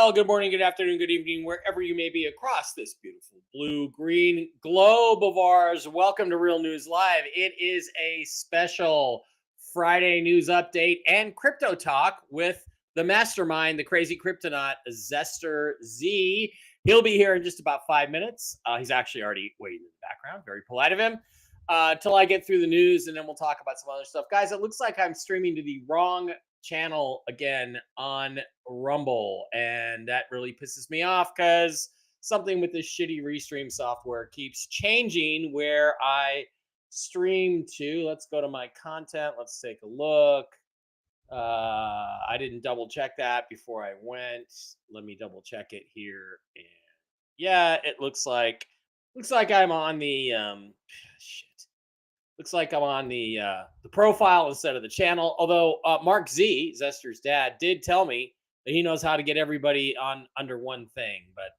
well. Good morning, good afternoon, good evening, wherever you may be across this beautiful blue-green globe of ours. Welcome to Real News Live. It is a special Friday news update and crypto talk with the mastermind, the crazy cryptonaut, Zester Z. He'll be here in just about 5 minutes. He's actually already waiting in the background. Very polite of him. Till I get through the news, and then we'll talk about some other stuff. Guys, it looks like I'm streaming to the wrong channel again on Rumble, and that really pisses me off because something with this shitty restream software keeps changing where I stream to. Let's go to my content. Let's take a look. I didn't double check that before I went. Let me double check it here. And yeah, it looks like I'm on the shit. Looks like I'm on the profile instead of the channel. Although Mark Z, Zester's dad, did tell me that he knows how to get everybody on under one thing, but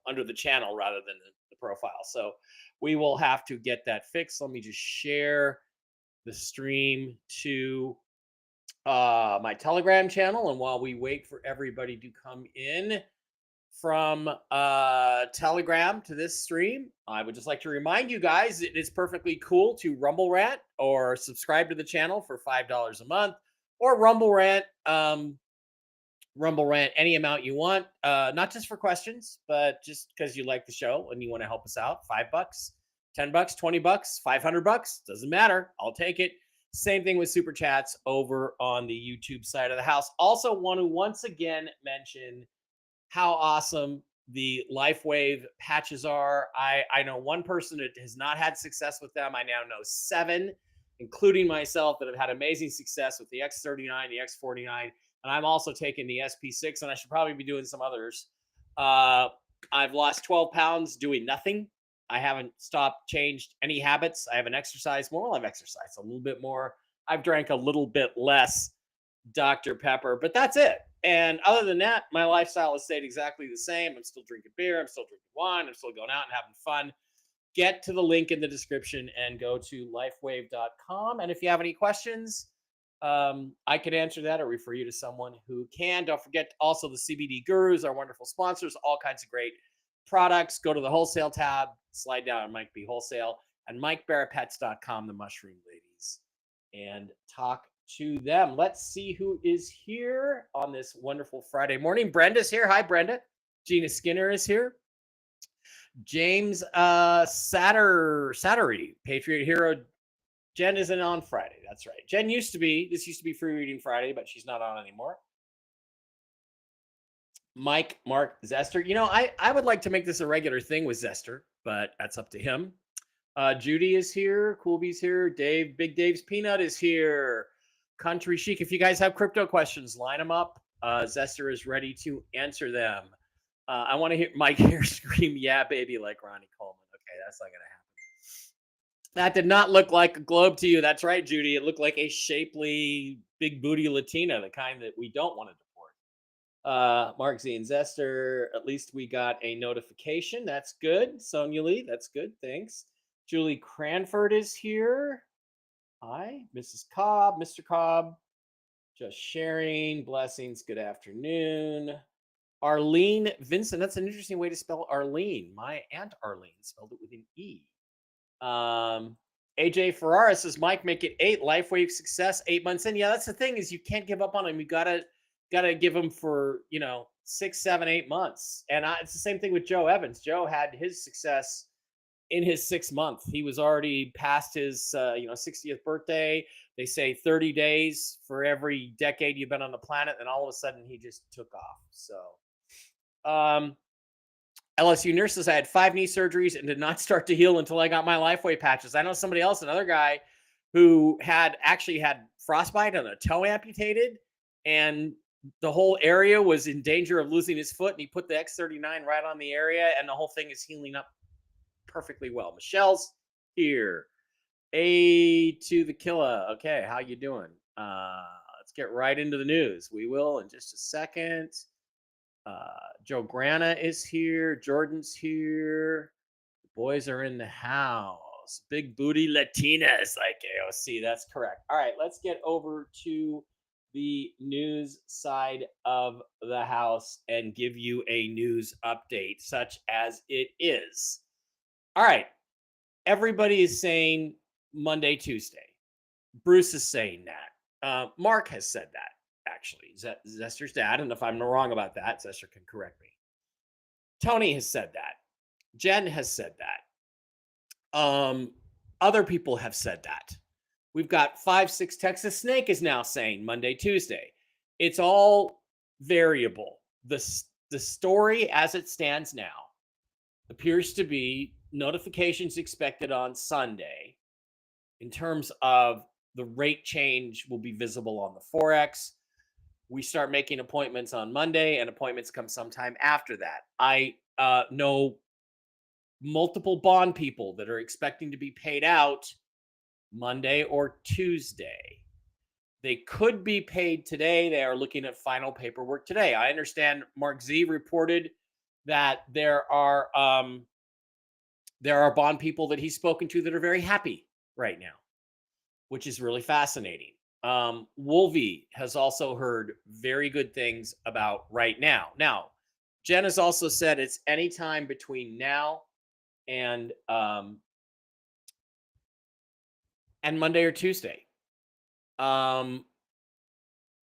under the channel rather than the profile. So we will have to get that fixed. Let me just share the stream to my Telegram channel, and while we wait for everybody to come in from Telegram to this stream, I would just like to remind you guys it is perfectly cool to Rumble Rant or subscribe to the channel for $5 a month, or Rumble Rant any amount you want, not just for questions, but just because you like the show and you want to help us out. $5, $10, $20, $500, doesn't matter. I'll take it. Same thing with super chats over on the YouTube side of the house. Also want to once again mention how awesome the LifeWave patches are. I know one person that has not had success with them. I now know 7, including myself, that have had amazing success with the X39, the X49, and I'm also taking the SP6, and I should probably be doing some others. I've lost 12 pounds doing nothing. I haven't changed any habits. I haven't exercised more. Well, I've exercised a little bit more. I've drank a little bit less Dr. Pepper, but that's it. And other than that, my lifestyle has stayed exactly the same. I'm still drinking beer. I'm still drinking wine. I'm still going out and having fun. Get to the link in the description and go to lifewave.com. And if you have any questions, I could answer that or refer you to someone who can. Don't forget also the CBD Gurus, our wonderful sponsors, all kinds of great products. Go to the wholesale tab, slide down on Mike B Wholesale, and MikeBaraPets.com, the mushroom ladies, and talk to them. Let's see who is here on this wonderful Friday morning. Brenda's here. Hi, Brenda. Gina Skinner is here. James Sattery, Patriot Hero. Jen isn't on Friday. That's right. Jen used to be Free Reading Friday, but she's not on anymore. Mark, Zester. I would like to make this a regular thing with Zester, but that's up to him. Judy is here. Coolby's here. Big Dave's Peanut is here. Country Chic. If you guys have crypto questions, line them up. Zester is ready to answer them. I want to hear Mike here scream, "Yeah, baby," like Ronnie Coleman. Okay, that's not going to happen. That did not look like a globe to you. That's right, Judy. It looked like a shapely, big booty Latina, the kind that we don't want to deport. Mark Z and Zester, at least we got a notification. That's good. Sonia Lee, that's good. Thanks. Julie Cranford is here. Hi, Mrs. Cobb, Mr. Cobb. Just sharing. Blessings. Good afternoon. Arlene Vincent. That's an interesting way to spell Arlene. My Aunt Arlene spelled it with an E. AJ Ferrara says, Mike, make it 8. LifeWave success 8 months in. Yeah, that's the thing, is you can't give up on him. You gotta give him for 6, 7, 8 months. And it's the same thing with Joe Evans. Joe had his success in his 6th month. He was already past his 60th birthday. They say 30 days for every decade you've been on the planet, and all of a sudden he just took off. So LSU nurses, I had 5 knee surgeries and did not start to heal until I got my LifeWave patches. I know somebody else, another guy, who actually had frostbite and a toe amputated, and the whole area was in danger of losing his foot, and he put the X39 right on the area, and the whole thing is healing up perfectly well. Michelle's here. A to the killer. Okay, how you doing? Let's get right into the news. We will in just a second. Joe Grana is here. Jordan's here. The boys are in the house. Big booty Latinas like AOC. That's correct. All right, let's get over to the news side of the house and give you a news update, such as it is. All right. Everybody is saying Monday, Tuesday. Bruce is saying that. Mark has said that, actually. Zester's dad. And if I'm wrong about that, Zester can correct me. Tony has said that. Jen has said that. Other people have said that. We've got 5-6 Texas Snake is now saying Monday, Tuesday. It's all variable. The story as it stands now appears to be notifications expected on Sunday. In terms of the rate change will be visible on the Forex. We start making appointments on Monday, and appointments come sometime after that. I know multiple bond people that are expecting to be paid out Monday or Tuesday. They could be paid today. They are looking at final paperwork today. I understand Mark Z reported that there are bond people that he's spoken to that are very happy right now, which is really fascinating. Wolvie has also heard very good things about right now. Now, Jen has also said it's anytime between now and Monday or Tuesday.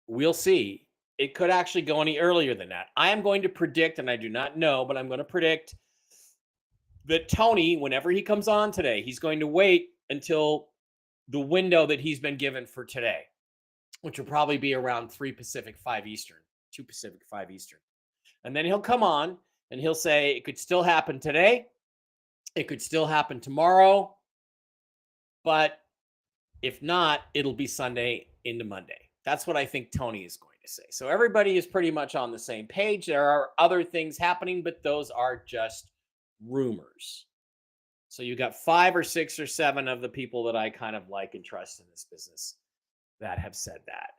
We'll see. It could actually go any earlier than that. I am going to predict, and I do not know, but I'm going to predict that Tony, whenever he comes on today, he's going to wait until the window that he's been given for today, which will probably be around 3 Pacific, 5 Eastern, 2 Pacific, 5 Eastern. And then he'll come on and he'll say it could still happen today. It could still happen tomorrow. But if not, it'll be Sunday into Monday. That's what I think Tony is going to say. So everybody is pretty much on the same page. There are other things happening, but those are just rumors. So you got 5 or 6 or 7 of the people that I kind of like and trust in this business that have said that.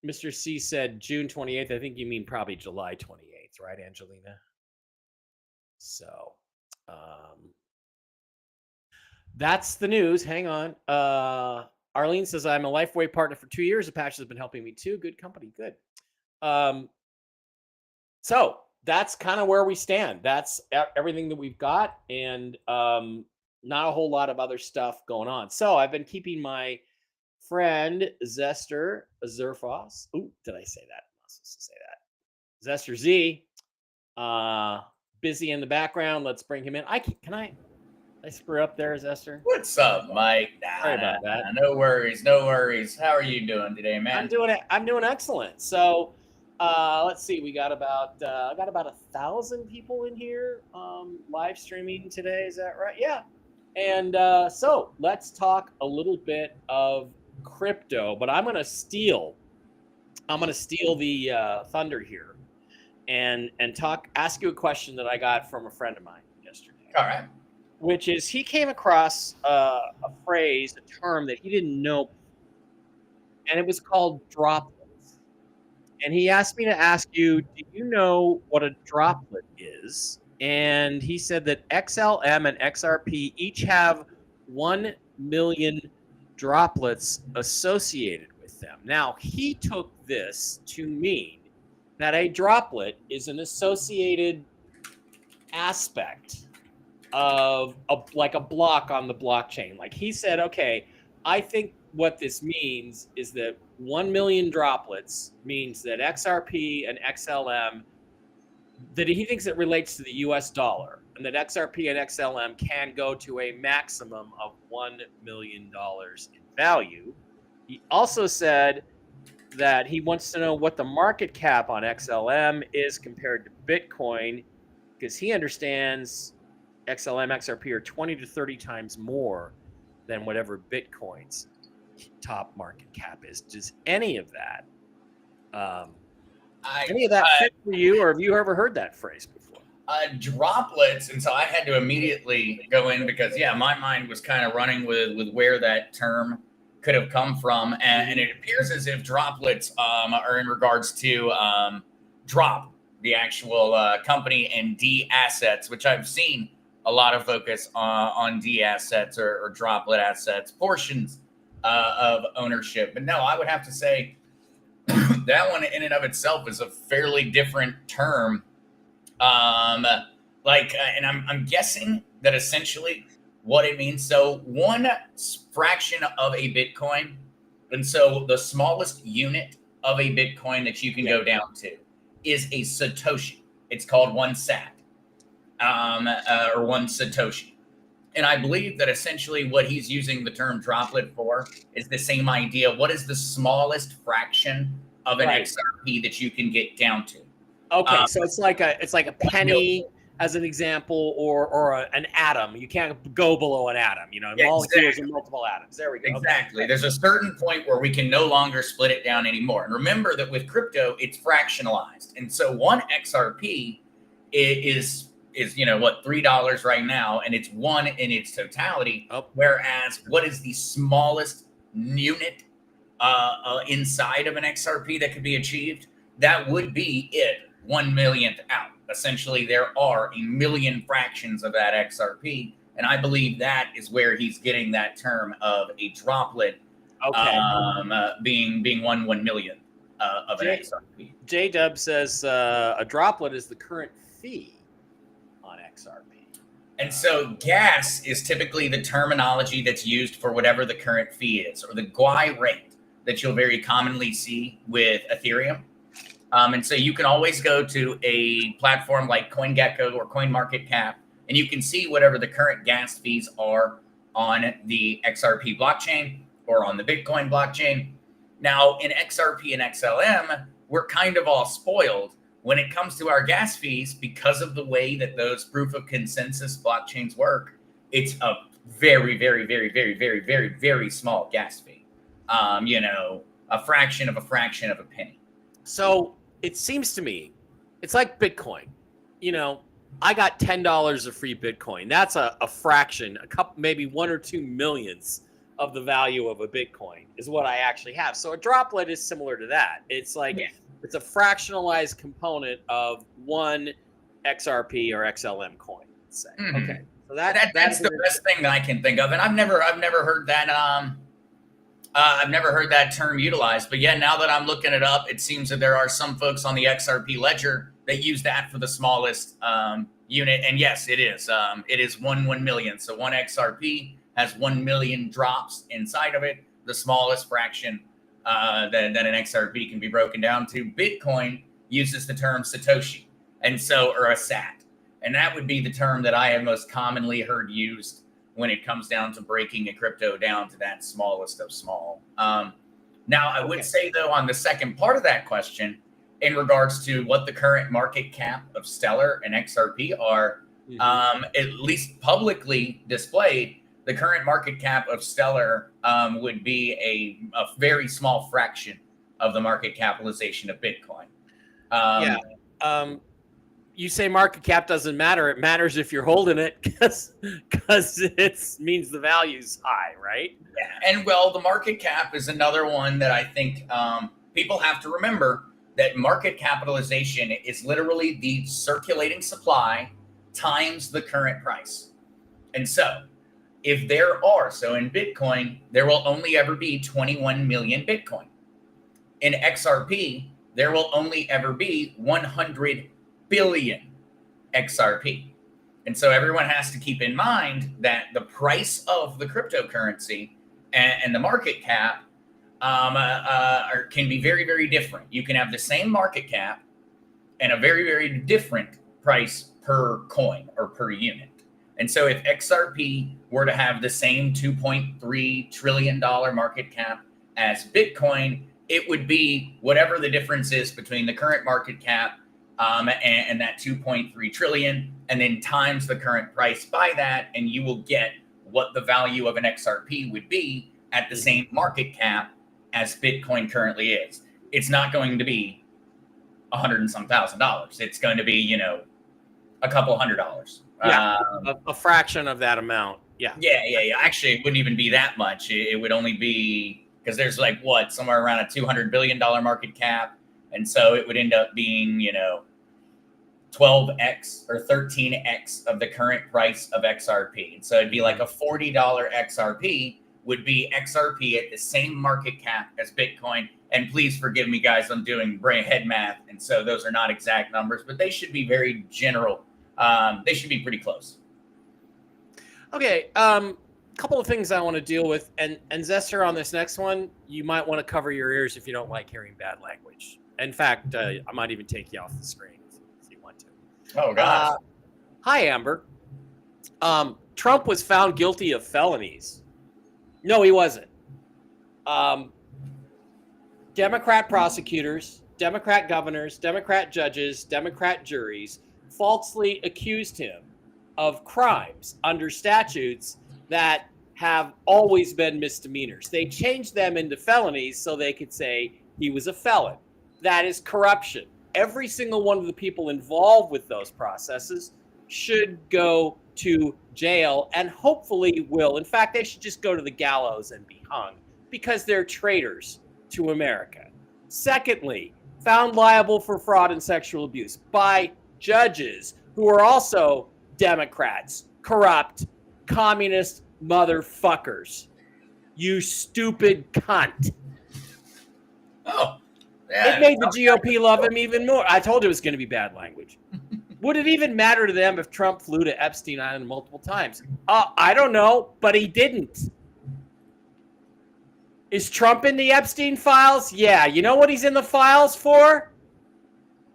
Mr. C said June 28th. I think you mean probably July 28th, right, Angelina? So that's the news. Hang on. Arlene says, I'm a Lifeway partner for 2 years. Apache has been helping me too. Good company. Good. So that's kind of where we stand. That's everything that we've got, and not a whole lot of other stuff going on. So I've been keeping my friend Zester Zerfos. Ooh, did I say that? I'm not supposed to say that. Zester Z, busy in the background. Let's bring him in. Can I screw up there, Zester? What's up, Mike? Sorry about that. No worries. How are you doing today, man? I'm doing excellent. So let's see. We got about 1,000 people in here live streaming today. Is that right? Yeah. And so let's talk a little bit of crypto, but I'm gonna steal the thunder here and ask you a question that I got from a friend of mine yesterday. All right. Which is, he came across a phrase, a term that he didn't know, and it was called droplets. And he asked me to ask you, do you know what a droplet is? And he said that XLM and XRP each have 1 million droplets associated with them. Now, he took this to mean that a droplet is an associated aspect of like a block on the blockchain. Like, he said, okay, I think what this means is that 1 million droplets means that XRP and XLM, that he thinks it relates to the US dollar, and that XRP and XLM can go to a maximum of $1 million in value. He also said that he wants to know what the market cap on XLM is compared to Bitcoin, because he understands XLM, XRP are 20 to 30 times more than whatever Bitcoin's top market cap is. Does any of that, fit for you, or have you ever heard that phrase before? Droplets, and so I had to immediately go in because, my mind was kind of running with where that term could have come from, and it appears as if droplets are in regards to Drop, the actual company, and D assets, which I've seen a lot of focus on D assets or droplet assets, portions of ownership. But no, I would have to say that one in and of itself is a fairly different term. And I'm guessing that essentially what it means. So one fraction of a Bitcoin, and so the smallest unit of a Bitcoin that you can go down to is a Satoshi. It's called one sat, or one Satoshi. And I believe that essentially what he's using the term droplet for is the same idea. What is the smallest fraction of an XRP that you can get down to? Okay, so it's like a penny as an example, or an atom. You can't go below an atom. Molecules and multiple atoms. There we go. Exactly. Okay. There's a certain point where we can no longer split it down anymore. And remember that with crypto, it's fractionalized. And so one XRP is $3 right now, and it's one in its totality. Whereas what is the smallest unit inside of an XRP that could be achieved? That would be 1/1,000th out. Essentially, there are a million fractions of that XRP, and I believe that is where he's getting that term of a droplet, being 1/1,000,000th of an XRP. J-Dub says a droplet is the current fee on XRP. And so gas is typically the terminology that's used for whatever the current fee is, or the GUI rate that you'll very commonly see with Ethereum. And so you can always go to a platform like CoinGecko or CoinMarketCap, and you can see whatever the current gas fees are on the XRP blockchain or on the Bitcoin blockchain. Now, in XRP and XLM, we're kind of all spoiled when it comes to our gas fees because of the way that those proof of consensus blockchains work. It's a very, very, very, very, very, very, very small gas fee. A fraction of a penny. So it seems to me, it's like Bitcoin. I got $10 of free Bitcoin. That's a fraction, a couple, maybe 1 or 2 millionths of the value of a Bitcoin is what I actually have. So a droplet is similar to that. It's like it's a fractionalized component of one XRP or XLM coin. Let's say. Mm-hmm. Okay, so that's the best thing that I can think of, and I've never heard that. I've never heard that term utilized, but now that I'm looking it up, it seems that there are some folks on the XRP ledger that use that for the smallest unit. And yes, it is. It is 1/1,000,000th. So one XRP has 1 million drops inside of it, the smallest fraction that an XRP can be broken down to. Bitcoin uses the term Satoshi, or a sat. And that would be the term that I have most commonly heard used when it comes down to breaking a crypto down to that smallest of small. Now, I would say, though, on the second part of that question, in regards to what the current market cap of Stellar and XRP are, at least publicly displayed, the current market cap of Stellar would be a very small fraction of the market capitalization of Bitcoin. You say market cap doesn't matter. It matters if you're holding it because it means the value's high, right? Yeah, and the market cap is another one that I think people have to remember, that market capitalization is literally the circulating supply times the current price. And so if there are, in Bitcoin, there will only ever be 21 million Bitcoin. In XRP, there will only ever be 100 billion XRP. And so everyone has to keep in mind that the price of the cryptocurrency and the market cap can be very, very different. You can have the same market cap and a very, very different price per coin or per unit. And so if XRP were to have the same $2.3 trillion market cap as Bitcoin, it would be whatever the difference is between the current market cap and that 2.3 trillion, and then times the current price by that, and you will get what the value of an XRP would be at the same market cap as Bitcoin currently is. It's not going to be $100 and some thousand. It's going to be, a couple $100. Yeah, a fraction of that amount. Yeah. Actually, it wouldn't even be that much. It would only be, because there's somewhere around a $200 billion market cap. And so it would end up being, 12x or 13x of the current price of XRP. And so it'd be like a $40 XRP would be XRP at the same market cap as Bitcoin. And please forgive me, guys, I'm doing brain head math. And so those are not exact numbers, but they should be very general. They should be pretty close. Okay. Couple of things I want to deal with. And Zester, on this next one, you might want to cover your ears if you don't like hearing bad language. In fact, I might even take you off the screen if you want to. Oh, gosh. Hi, Amber. Trump was found guilty of felonies. No, he wasn't. Democrat prosecutors, Democrat governors, Democrat judges, Democrat juries falsely accused him of crimes under statutes that have always been misdemeanors. They changed them into felonies so they could say he was a felon. That is corruption. Every single one of the people involved with those processes should go to jail and hopefully will. In fact, they should just go to the gallows and be hung because they're traitors to America. Secondly, found liable for fraud and sexual abuse by judges who are also Democrats, corrupt, communist motherfuckers. You stupid cunt. Oh, yeah. It made the GOP love him even more. I told you it was going to be bad language. Would it even matter to them if Trump flew to Epstein Island multiple times? I don't know, but he didn't. Is Trump in the Epstein files? Yeah. You know what he's in the files for?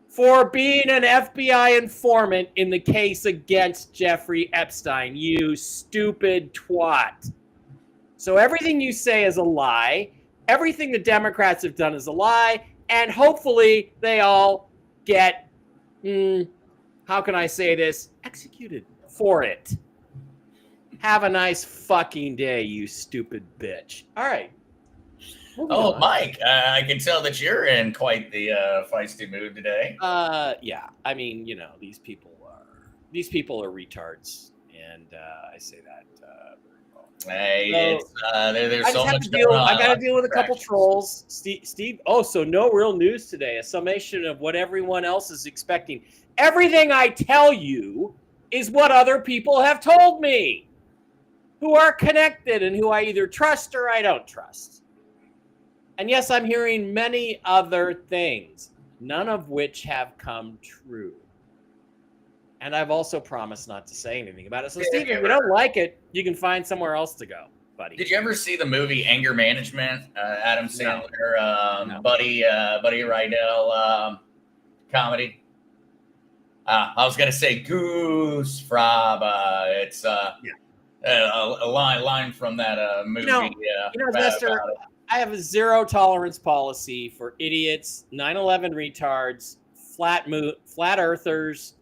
For being an FBI informant in the case against Jeffrey Epstein. You stupid twat. So everything you say is a lie. Everything the Democrats have done is a lie. And hopefully they all get, how can I say this? Executed for it. Have a nice fucking day, you stupid bitch. All right. Oh, Mike, I can tell that you're in quite the feisty mood today. Yeah. I mean, you know, these people are retards, and I say that very well. Hey, So, there's so much going on. I got to deal with a couple trolls. Steve. Oh, so no real news today. A summation of what everyone else is expecting. Everything I tell you is what other people have told me, who are connected and who I either trust or I don't trust. And yes, I'm hearing many other things, none of which have come true. And I've also promised not to say anything about it. So, Steve, if you don't like it, you can find somewhere else to go, buddy. Did you ever see the movie Anger Management? Adam Sandler, No. Buddy Rydell comedy. I was gonna say Goose Fraba. It's a line from that movie. Zester, I have a zero tolerance policy for idiots, 9/11 retards, flat earthers.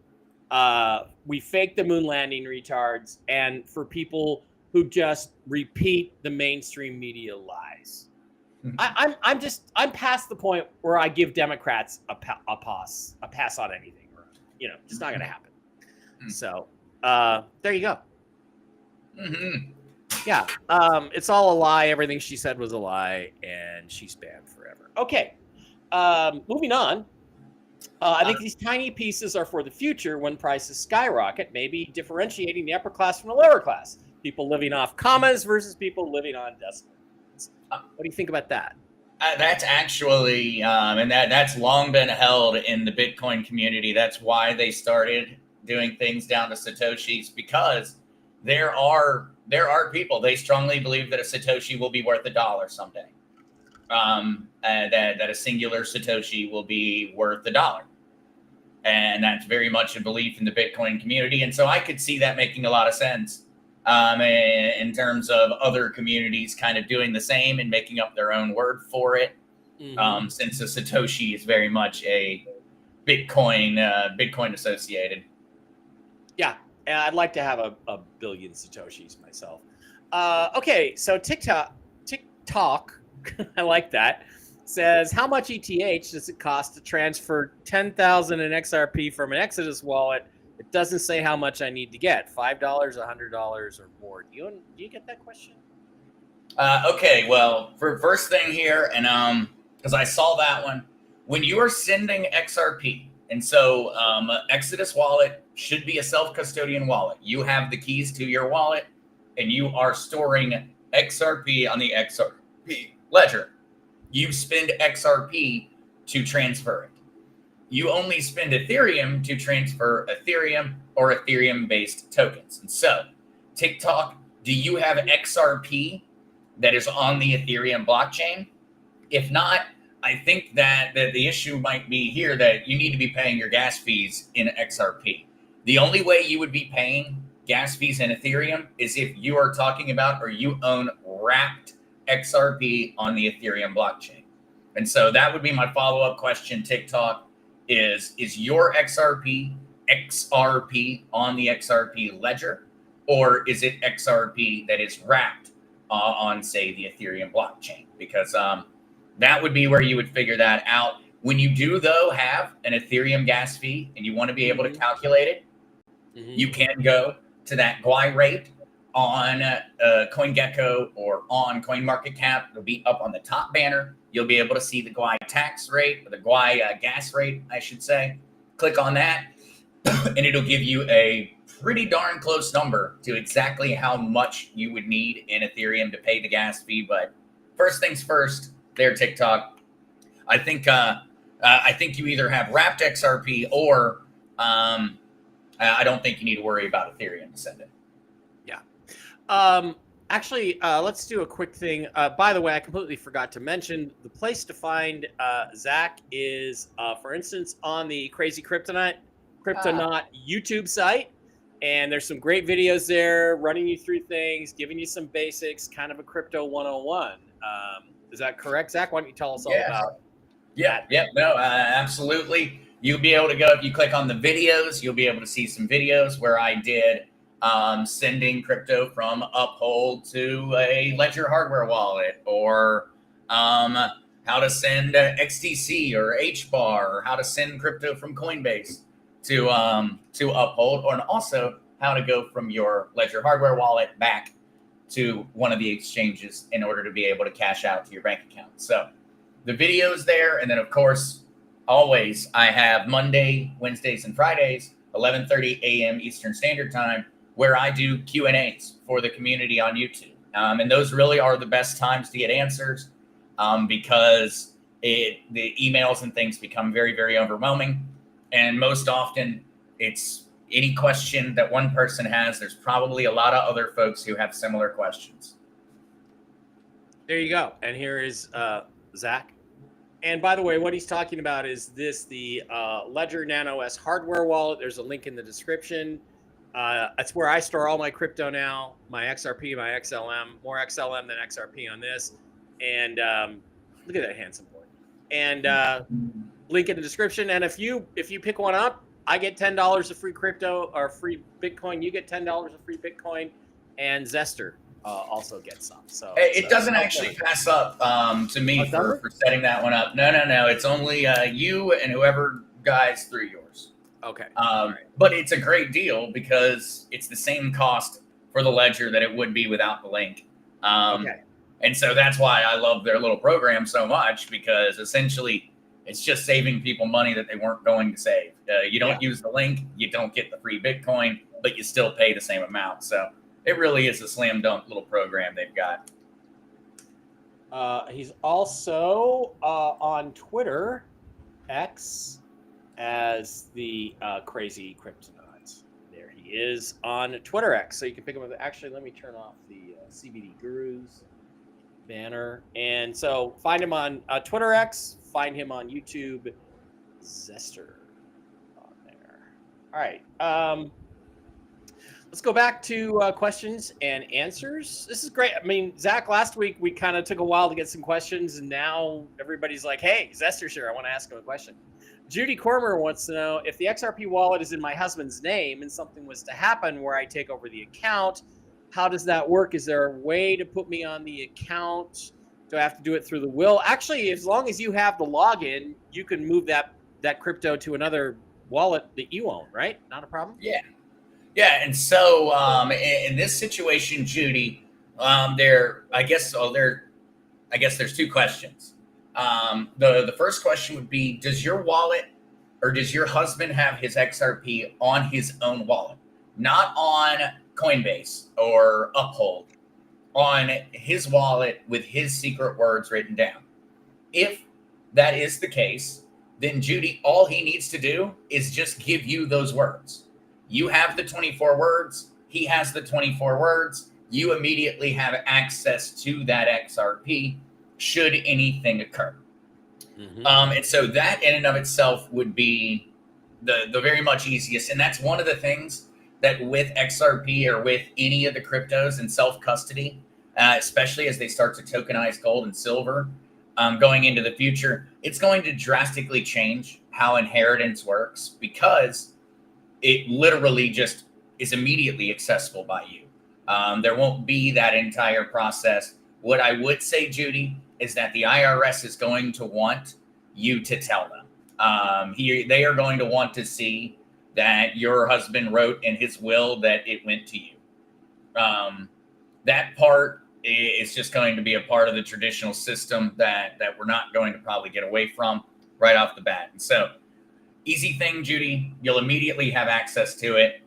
We fake the moon landing retards, and for people who just repeat the mainstream media lies. I'm past the point where I give Democrats a pass on anything. You know, it's not going to happen. So there you go. Mm-hmm. Yeah, it's all a lie. Everything she said was a lie, and she's banned forever. Okay, moving on. I think these tiny pieces are for the future when prices skyrocket, maybe differentiating the upper class from the lower class. People living off commas versus people living on decimals. What do you think about that? That's actually, and that's long been held in the Bitcoin community. That's why they started doing things down to Satoshis, because there are people, they strongly believe that a Satoshi will be worth $1 someday. That a singular Satoshi will be worth $1. And that's very much a belief in the Bitcoin community. And so I could see that making a lot of sense in terms of other communities kind of doing the same and making up their own word for it. Mm-hmm. Since a Satoshi is very much a Bitcoin associated. Yeah. And I'd like to have a billion Satoshis myself. Okay, so TikTok, I like that, says, how much ETH does it cost to transfer 10,000 in XRP from an Exodus wallet? It doesn't say how much I need to get, $5, $100, or more. Do you get that question? Okay, well, for first thing here, and because I saw that one, when you are sending XRP, and so Exodus wallet should be a self-custodian wallet. You have the keys to your wallet, and you are storing XRP on the XRP ledger. You spend XRP to transfer it. You only spend Ethereum to transfer Ethereum or Ethereum-based tokens. And so, TikTok, do you have XRP that is on the Ethereum blockchain? If not, I think that the issue might be here that you need to be paying your gas fees in XRP. The only way you would be paying gas fees in Ethereum is if you are talking about or you own wrapped XRP on the Ethereum blockchain. And so that would be my follow-up question, TikTok, is your XRP on the XRP ledger, or is it XRP that is wrapped on, say, the Ethereum blockchain? Because that would be where you would figure that out. When you do, though, have an Ethereum gas fee and you want to be able to calculate it, you can go to that GUI rate on CoinGecko or on CoinMarketCap. It'll be up on the top banner. You'll be able to see the GUI tax rate, or the GUI gas rate, I should say. Click on that, and it'll give you a pretty darn close number to exactly how much you would need in Ethereum to pay the gas fee. But first things first, there, TikTok. I think you either have wrapped XRP or I don't think you need to worry about Ethereum to send it. Yeah. Actually, let's do a quick thing. By the way, I completely forgot to mention the place to find Zach is, for instance, on the Crazy Kryptonaut YouTube site. And there's some great videos there running you through things, giving you some basics, kind of a crypto 101. Is that correct, Zach? Why don't you tell us all about that? Yeah, no, absolutely. You'll be able to go, if you click on the videos, you'll be able to see some videos where I did sending crypto from Uphold to a Ledger hardware wallet, or how to send XTC or HBAR, or how to send crypto from Coinbase to Uphold, and also how to go from your Ledger hardware wallet back to one of the exchanges in order to be able to cash out to your bank account. So the video's there, and then of course, always I have Monday, Wednesdays, and Fridays, 11:30 a.m. Eastern Standard Time, where I do Q&As for the community on YouTube. And those really are the best times to get answers because the emails and things become very, very overwhelming. And most often it's any question that one person has, there's probably a lot of other folks who have similar questions. There you go. And here is Zach. And by the way, what he's talking about is the Ledger Nano S hardware wallet. There's a link in the description. That's where I store all my crypto now, my XRP, my XLM, more XLM than XRP on this. And look at that handsome boy. And link in the description. And if you pick one up, I get $10 of free crypto or free Bitcoin. You get $10 of free Bitcoin, and Zester also gets some. So it doesn't actually pass up to me for setting that one up. No. It's only you and whoever guides through yours. Okay. Right. But it's a great deal because it's the same cost for the Ledger that it would be without the link. Okay. And so that's why I love their little program so much, because essentially it's just saving people money that they weren't going to save. You don't use the link, you don't get the free Bitcoin, but you still pay the same amount. So it really is a slam dunk little program they've got. He's also on Twitter, X, as the Crazy Kryptonaut. There he is on Twitter X. So you can pick him up. Actually, let me turn off the CBD Gurus banner. And so find him on Twitter X, find him on YouTube, Zester on there. All right. Let's go back to questions and answers. This is great. I mean, Zach, last week we kind of took a while to get some questions, and now everybody's like, hey, Zester's here. I want to ask him a question. Judy Cormer wants to know, if the XRP wallet is in my husband's name and something was to happen where I take over the account, how does that work? Is there a way to put me on the account? Do I have to do it through the will? Actually, as long as you have the login, you can move that crypto to another wallet that you own, right? Not a problem? Yeah. Yeah, and so in this situation, Judy, I guess there's two questions. The first question would be, does your wallet, or does your husband have his XRP on his own wallet, not on Coinbase or Uphold? on his wallet with his secret words written down. If that is the case, then Judy, all he needs to do is just give you those words. You have the 24 words, he has the 24 words. You immediately have access to that XRP should anything occur. And so that in and of itself would be the very much easiest. And that's one of the things that with XRP or with any of the cryptos and self-custody, especially as they start to tokenize gold and silver going into the future, it's going to drastically change how inheritance works because it literally just is immediately accessible by you. There won't be that entire process. What I would say, Judy, is that the IRS is going to want you to tell them. They are going to want to see that your husband wrote in his will that it went to you. That part is just going to be a part of the traditional system that we're not going to probably get away from right off the bat. And so, easy thing, Judy, you'll immediately have access to it.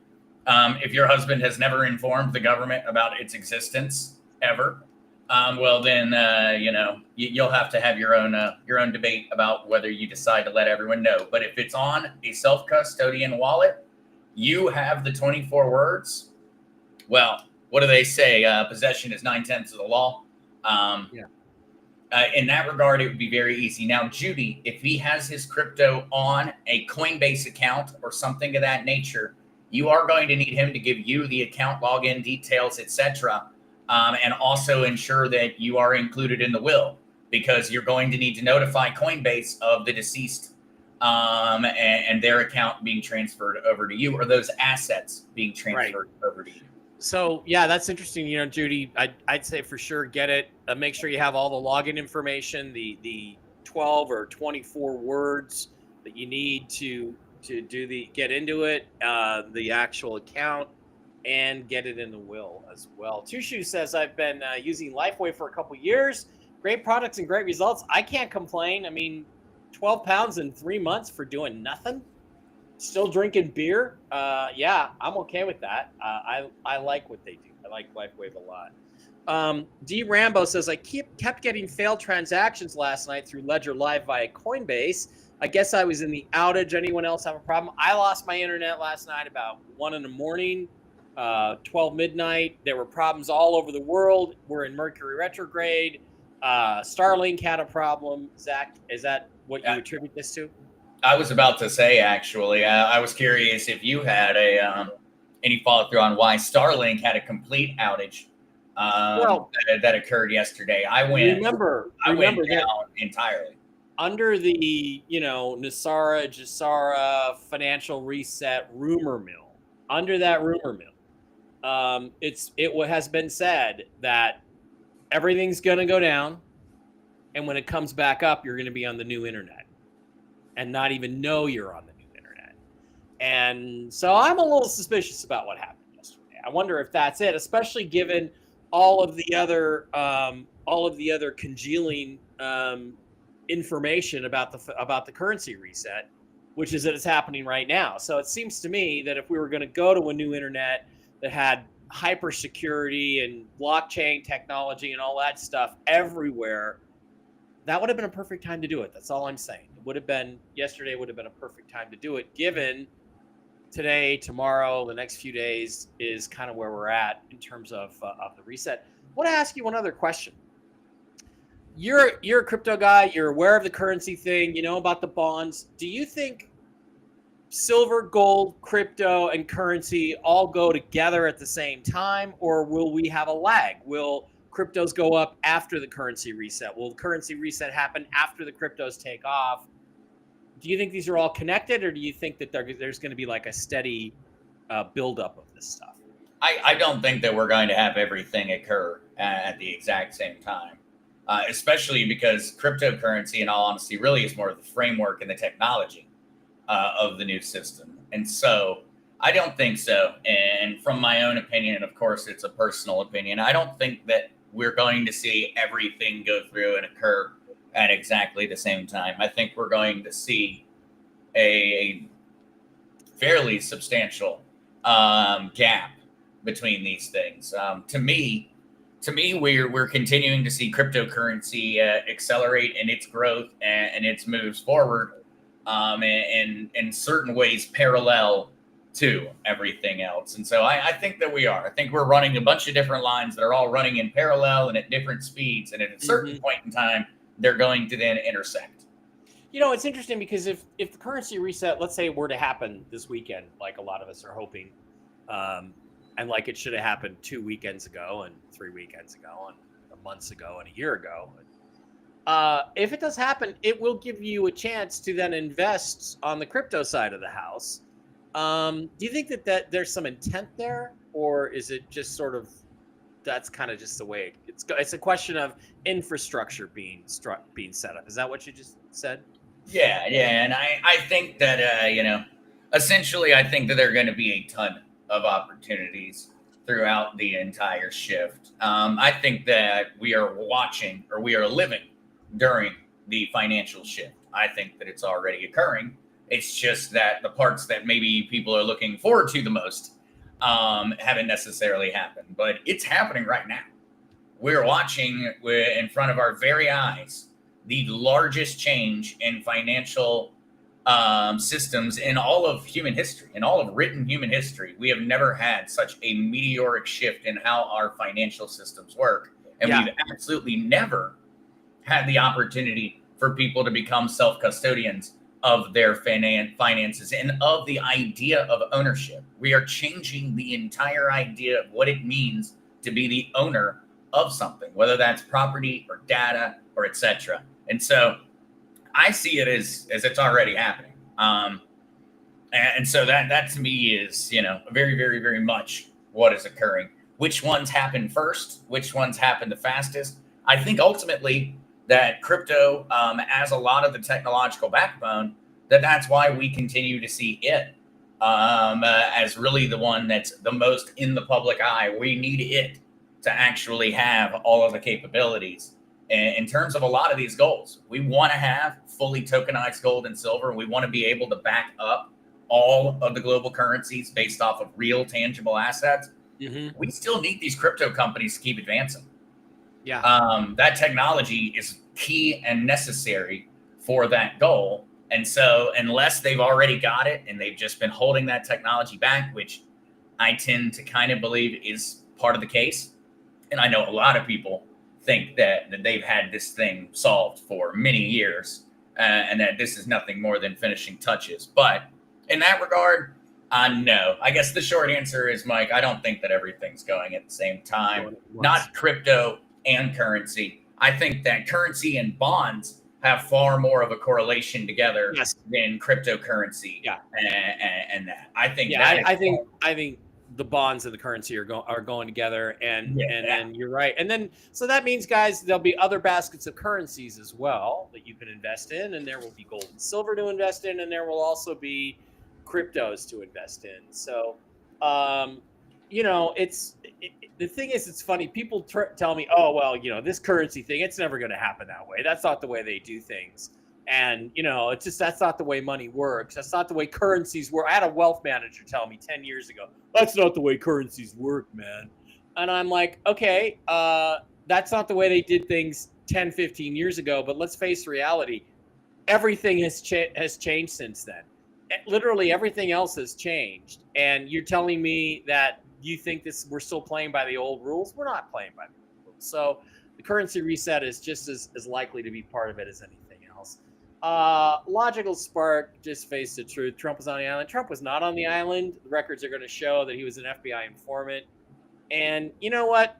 If your husband has never informed the government about its existence ever, well, then you'll have to have your own debate about whether you decide to let everyone know. But if it's on a self-custodian wallet, you have the 24 words. Well, what do they say? Possession is 9/10 of the law. In that regard, it would be very easy. Now, Judy, if he has his crypto on a Coinbase account or something of that nature, you are going to need him to give you the account login details, etc., and also ensure that you are included in the will, because you're going to need to notify Coinbase of the deceased and their account being transferred over to you, or those assets being transferred over to you. So, yeah, that's interesting. Judy, I'd say for sure get it. Make sure you have all the login information, the 12 or 24 words that you need to get into it, the actual account, and get it in the will as well. Tushu says, I've been using Lifeway for a couple years. Great products and great results. I can't complain. I mean, 12 pounds in 3 months for doing nothing. Still drinking beer. Yeah, I'm okay with that. I like what they do. I like LifeWave a lot. D Rambo says, I kept getting failed transactions last night through Ledger Live via Coinbase. I guess I was in the outage. Anyone else have a problem? I lost my internet last night about 1 a.m, 12 midnight. There were problems all over the world. We're in Mercury retrograde. Starlink had a problem. Zach, is that what you attribute this to? I was about to say, actually, I was curious if you had any follow through on why Starlink had a complete outage that occurred yesterday. I went down entirely. Under the NESARA, GESARA financial reset rumor mill, under that rumor mill, it has been said that everything's going to go down, and when it comes back up, you're going to be on the new internet and not even know you're on the new internet. And so I'm a little suspicious about what happened yesterday. I wonder if that's it, especially given all of the other congealing information about the currency reset, which is that it's happening right now. So it seems to me that if we were going to go to a new internet that had hyper security and blockchain technology and all that stuff everywhere, that would have been a perfect time to do it. That's all I'm saying. Yesterday would have been a perfect time to do it, given today, tomorrow, the next few days is kind of where we're at in terms of the reset. I want to ask you one other question. You're a crypto guy. You're aware of the currency thing. You know about the bonds. Do you think silver, gold, crypto, and currency all go together at the same time, or will we have a lag? Will cryptos go up after the currency reset? Will the currency reset happen after the cryptos take off? Do you think these are all connected, or do you think that there's going to be like a steady buildup of this stuff? I don't think that we're going to have everything occur at the exact same time, especially because cryptocurrency, in all honesty, really is more of the framework and the technology of the new system. And so I don't think so. And from my own opinion, and of course, it's a personal opinion, I don't think that we're going to see everything go through and occur at exactly the same time. I think we're going to see a fairly substantial gap between these things. To me, To me, we're continuing to see cryptocurrency accelerate in its growth and its moves forward, and in certain ways parallel to everything else. And so I think that we are. I think we're running a bunch of different lines that are all running in parallel and at different speeds. And at a certain point in time, they're going to then intersect. It's interesting because if the currency reset, let's say, were to happen this weekend, like a lot of us are hoping, and like it should have happened 2 weekends ago and 3 weekends ago and months ago and a year ago. If it does happen, it will give you a chance to then invest on the crypto side of the house. Do you think that there's some intent there, or is it just sort of that's kind of just the way it's a question of infrastructure being set up? Is that what you just said? Yeah, and I think that essentially, I think that there are going to be a ton of opportunities throughout the entire shift. I think that we are watching, or we are living during the financial shift. I think that it's already occurring. It's just that the parts that maybe people are looking forward to the most haven't necessarily happened, but it's happening right now. We're watching in front of our very eyes the largest change in financial systems in all of human history, in all of written human history. We have never had such a meteoric shift in how our financial systems work. And we've absolutely never had the opportunity for people to become self-custodians of their finances and of the idea of ownership. We are changing the entire idea of what it means to be the owner of something, whether that's property or data or etc. And so I see it as it's already happening. And so that to me is, very, very, very much what is occurring. Which ones happen first? Which ones happen the fastest? I think ultimately that crypto, as a lot of the technological backbone, that's why we continue to see it as really the one that's the most in the public eye. We need it to actually have all of the capabilities. In terms of a lot of these goals, we want to have fully tokenized gold and silver, and we want to be able to back up all of the global currencies based off of real tangible assets. Mm-hmm. We still need these crypto companies to keep advancing. Yeah. That technology is key and necessary for that goal. And so unless they've already got it and they've just been holding that technology back, which I tend to kind of believe is part of the case. And I know a lot of people think that they've had this thing solved for many years and that this is nothing more than finishing touches. But in that regard, no. I guess the short answer is, Mike, I don't think that everything's going at the same time. Not crypto and currency. I think that currency and bonds have far more of a correlation together than cryptocurrency. Yeah. And that. I think I think the bonds and the currency are going together, and you're right. And then so that means, guys, there'll be other baskets of currencies as well that you can invest in, and there will be gold and silver to invest in, and there will also be cryptos to invest in. So the thing is, it's funny. People tell me, oh, well, this currency thing, it's never going to happen that way. That's not the way they do things. And, it's just, that's not the way money works. That's not the way currencies work. I had a wealth manager tell me 10 years ago, that's not the way currencies work, man. And I'm like, okay, that's not the way they did things 10, 15 years ago. But let's face reality. Everything has changed since then. Literally everything else has changed. And you're telling me that you think we're still playing by the old rules? We're not playing by the old rules. So the currency reset is just as likely to be part of it as anything else. Logical Spark just faced the truth. Trump was on the island. Trump was not on the island. The records are going to show that he was an FBI informant. And you know what?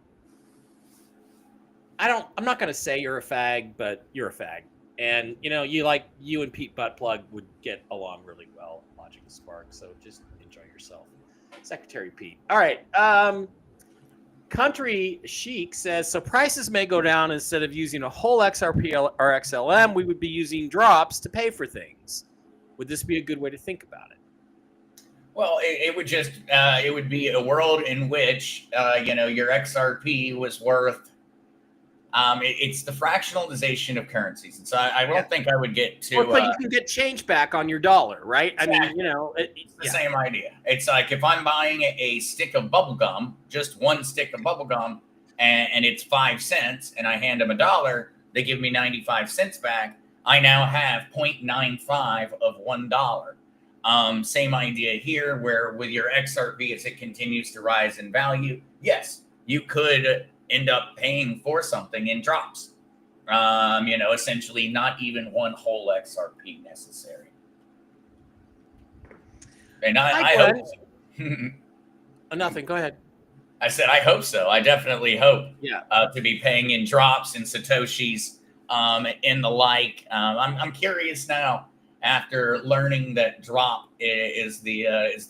I'm not going to say you're a fag, but you're a fag. And, you and Pete Buttplug would get along really well, Logical Spark. So just enjoy yourself. Secretary Pete. All right. Country Chic says, so prices may go down. Instead of using a whole XRP or XLM, we would be using drops to pay for things. Would this be a good way to think about it? Well, it would just, it would be a world in which, your XRP was worth, it's the fractionalization of currencies. And so I don't think I would get to. But you can get change back on your dollar, right? Exactly. I mean, it's the same idea. It's like if I'm buying a stick of bubble gum, just one stick of bubble gum, and it's 5 cents, and I hand them $1, they give me 95 cents back. I now have 0.95 of $1. Same idea here, where with your XRP, as it continues to rise in value, yes, you could end up paying for something in drops. Essentially not even one whole XRP necessary. And I hope so. Nothing. Go ahead. I said, I hope so. I definitely hope Yeah. To be paying in drops and Satoshis and the like. I'm curious now, after learning that drop is the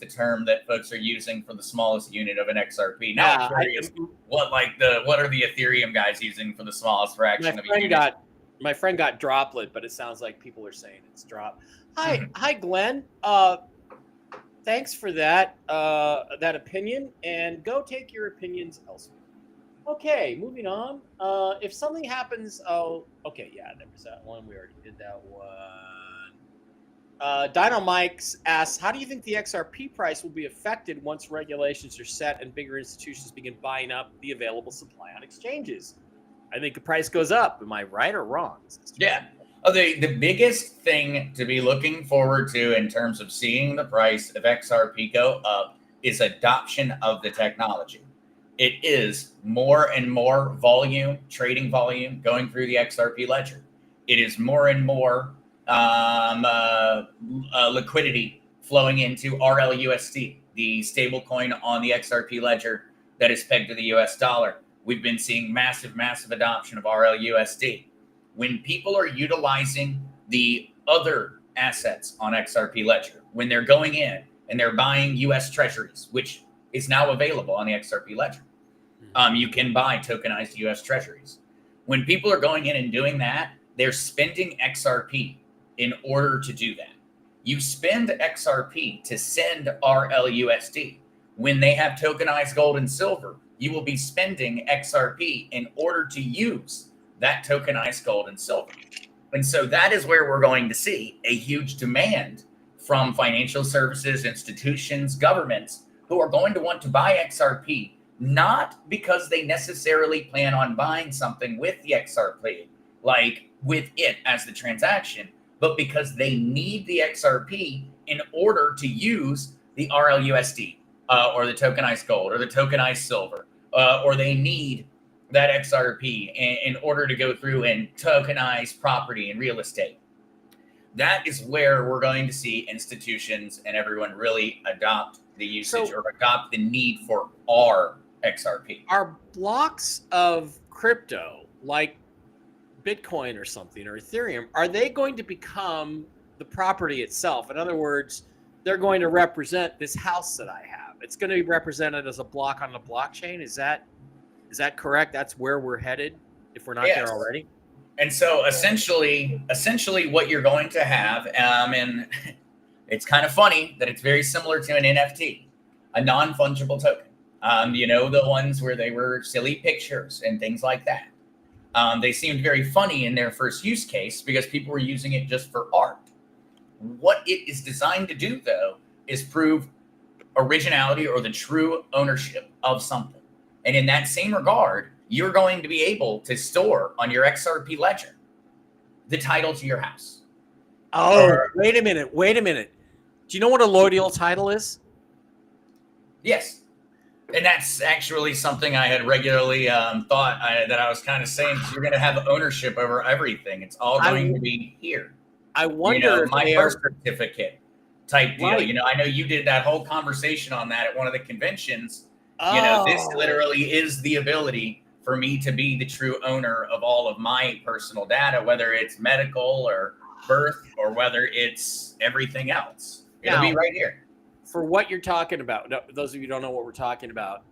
term that folks are using for the smallest unit of an XRP. Now I'm curious what are the Ethereum guys using for the smallest fraction of a unit. My friend got droplet, but it sounds like people are saying it's drop. Hi, Glenn. Thanks for that opinion, and go take your opinions elsewhere. Okay, moving on. If something happens, there was that one. We already did that one. Dino Mike's asks, how do you think the XRP price will be affected once regulations are set and bigger institutions begin buying up the available supply on exchanges? I think the price goes up. Am I right or wrong? Yeah. The biggest thing to be looking forward to in terms of seeing the price of XRP go up is adoption of the technology. It is more and more trading volume going through the XRP ledger. It is more and more liquidity flowing into RLUSD, the stable coin on the XRP ledger that is pegged to the US dollar. We've been seeing massive adoption of RLUSD. When people are utilizing the other assets on XRP ledger, when they're going in and they're buying US treasuries, which is now available on the XRP ledger, you can buy tokenized US treasuries. When people are going in and doing that, they're spending XRP in order to do that. You spend XRP to send RLUSD. When they have tokenized gold and silver, you will be spending XRP in order to use that tokenized gold and silver. And so that is where we're going to see a huge demand from financial services, institutions, governments who are going to want to buy XRP, not because they necessarily plan on buying something with the XRP, like with it as the transaction, but because they need the XRP in order to use the RLUSD or the tokenized gold or the tokenized silver, or they need that XRP in order to go through and tokenize property and real estate. That is where we're going to see institutions and everyone really adopt the usage or adopt the need for our XRP. Are blocks of crypto like Bitcoin or something or Ethereum, are they going to become the property itself? In other words, they're going to represent this house that I have. It's going to be represented as a block on the blockchain. Is that correct? That's where we're headed if we're not there already. And so essentially what you're going to have, and it's kind of funny that it's very similar to an NFT, a non-fungible token. The ones where they were silly pictures and things like that. They seemed very funny in their first use case because people were using it just for art. What it is designed to do, though, is prove originality or the true ownership of something. And in that same regard, you're going to be able to store on your XRP ledger the title to your house. Wait a minute. Do you know what a allodial title is? Yes. And that's actually something I had regularly thought that I was kind of saying, you're going to have ownership over everything. It's all going to be here. I wonder my birth certificate type deal. Right. I know you did that whole conversation on that at one of the conventions. This literally is the ability for me to be the true owner of all of my personal data, whether it's medical or birth or whether it's everything else. It'll be right here. For what you're talking about, those of you who don't know what we're talking about,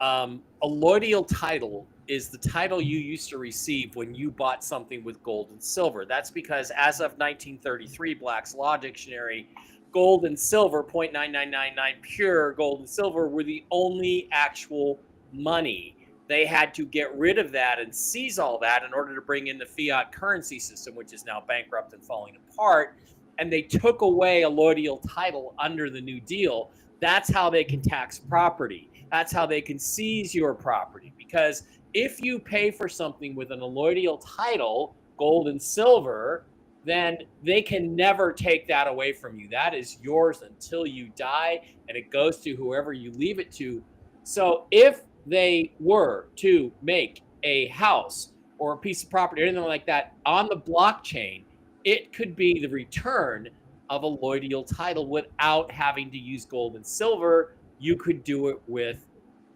a allodial title is the title you used to receive when you bought something with gold and silver. That's because as of 1933, Black's Law Dictionary, gold and silver, 0.9999 pure gold and silver were the only actual money. They had to get rid of that and seize all that in order to bring in the fiat currency system, which is now bankrupt and falling apart. And they took away a allodial title under the New Deal. That's how they can tax property. That's how they can seize your property, because if you pay for something with an alloidial title, gold and silver, then they can never take that away from you. That is yours until you die, and it goes to whoever you leave it to. So if they were to make a house or a piece of property or anything like that on the blockchain, it could be the return of a alloidial title without having to use gold and silver. You could do it with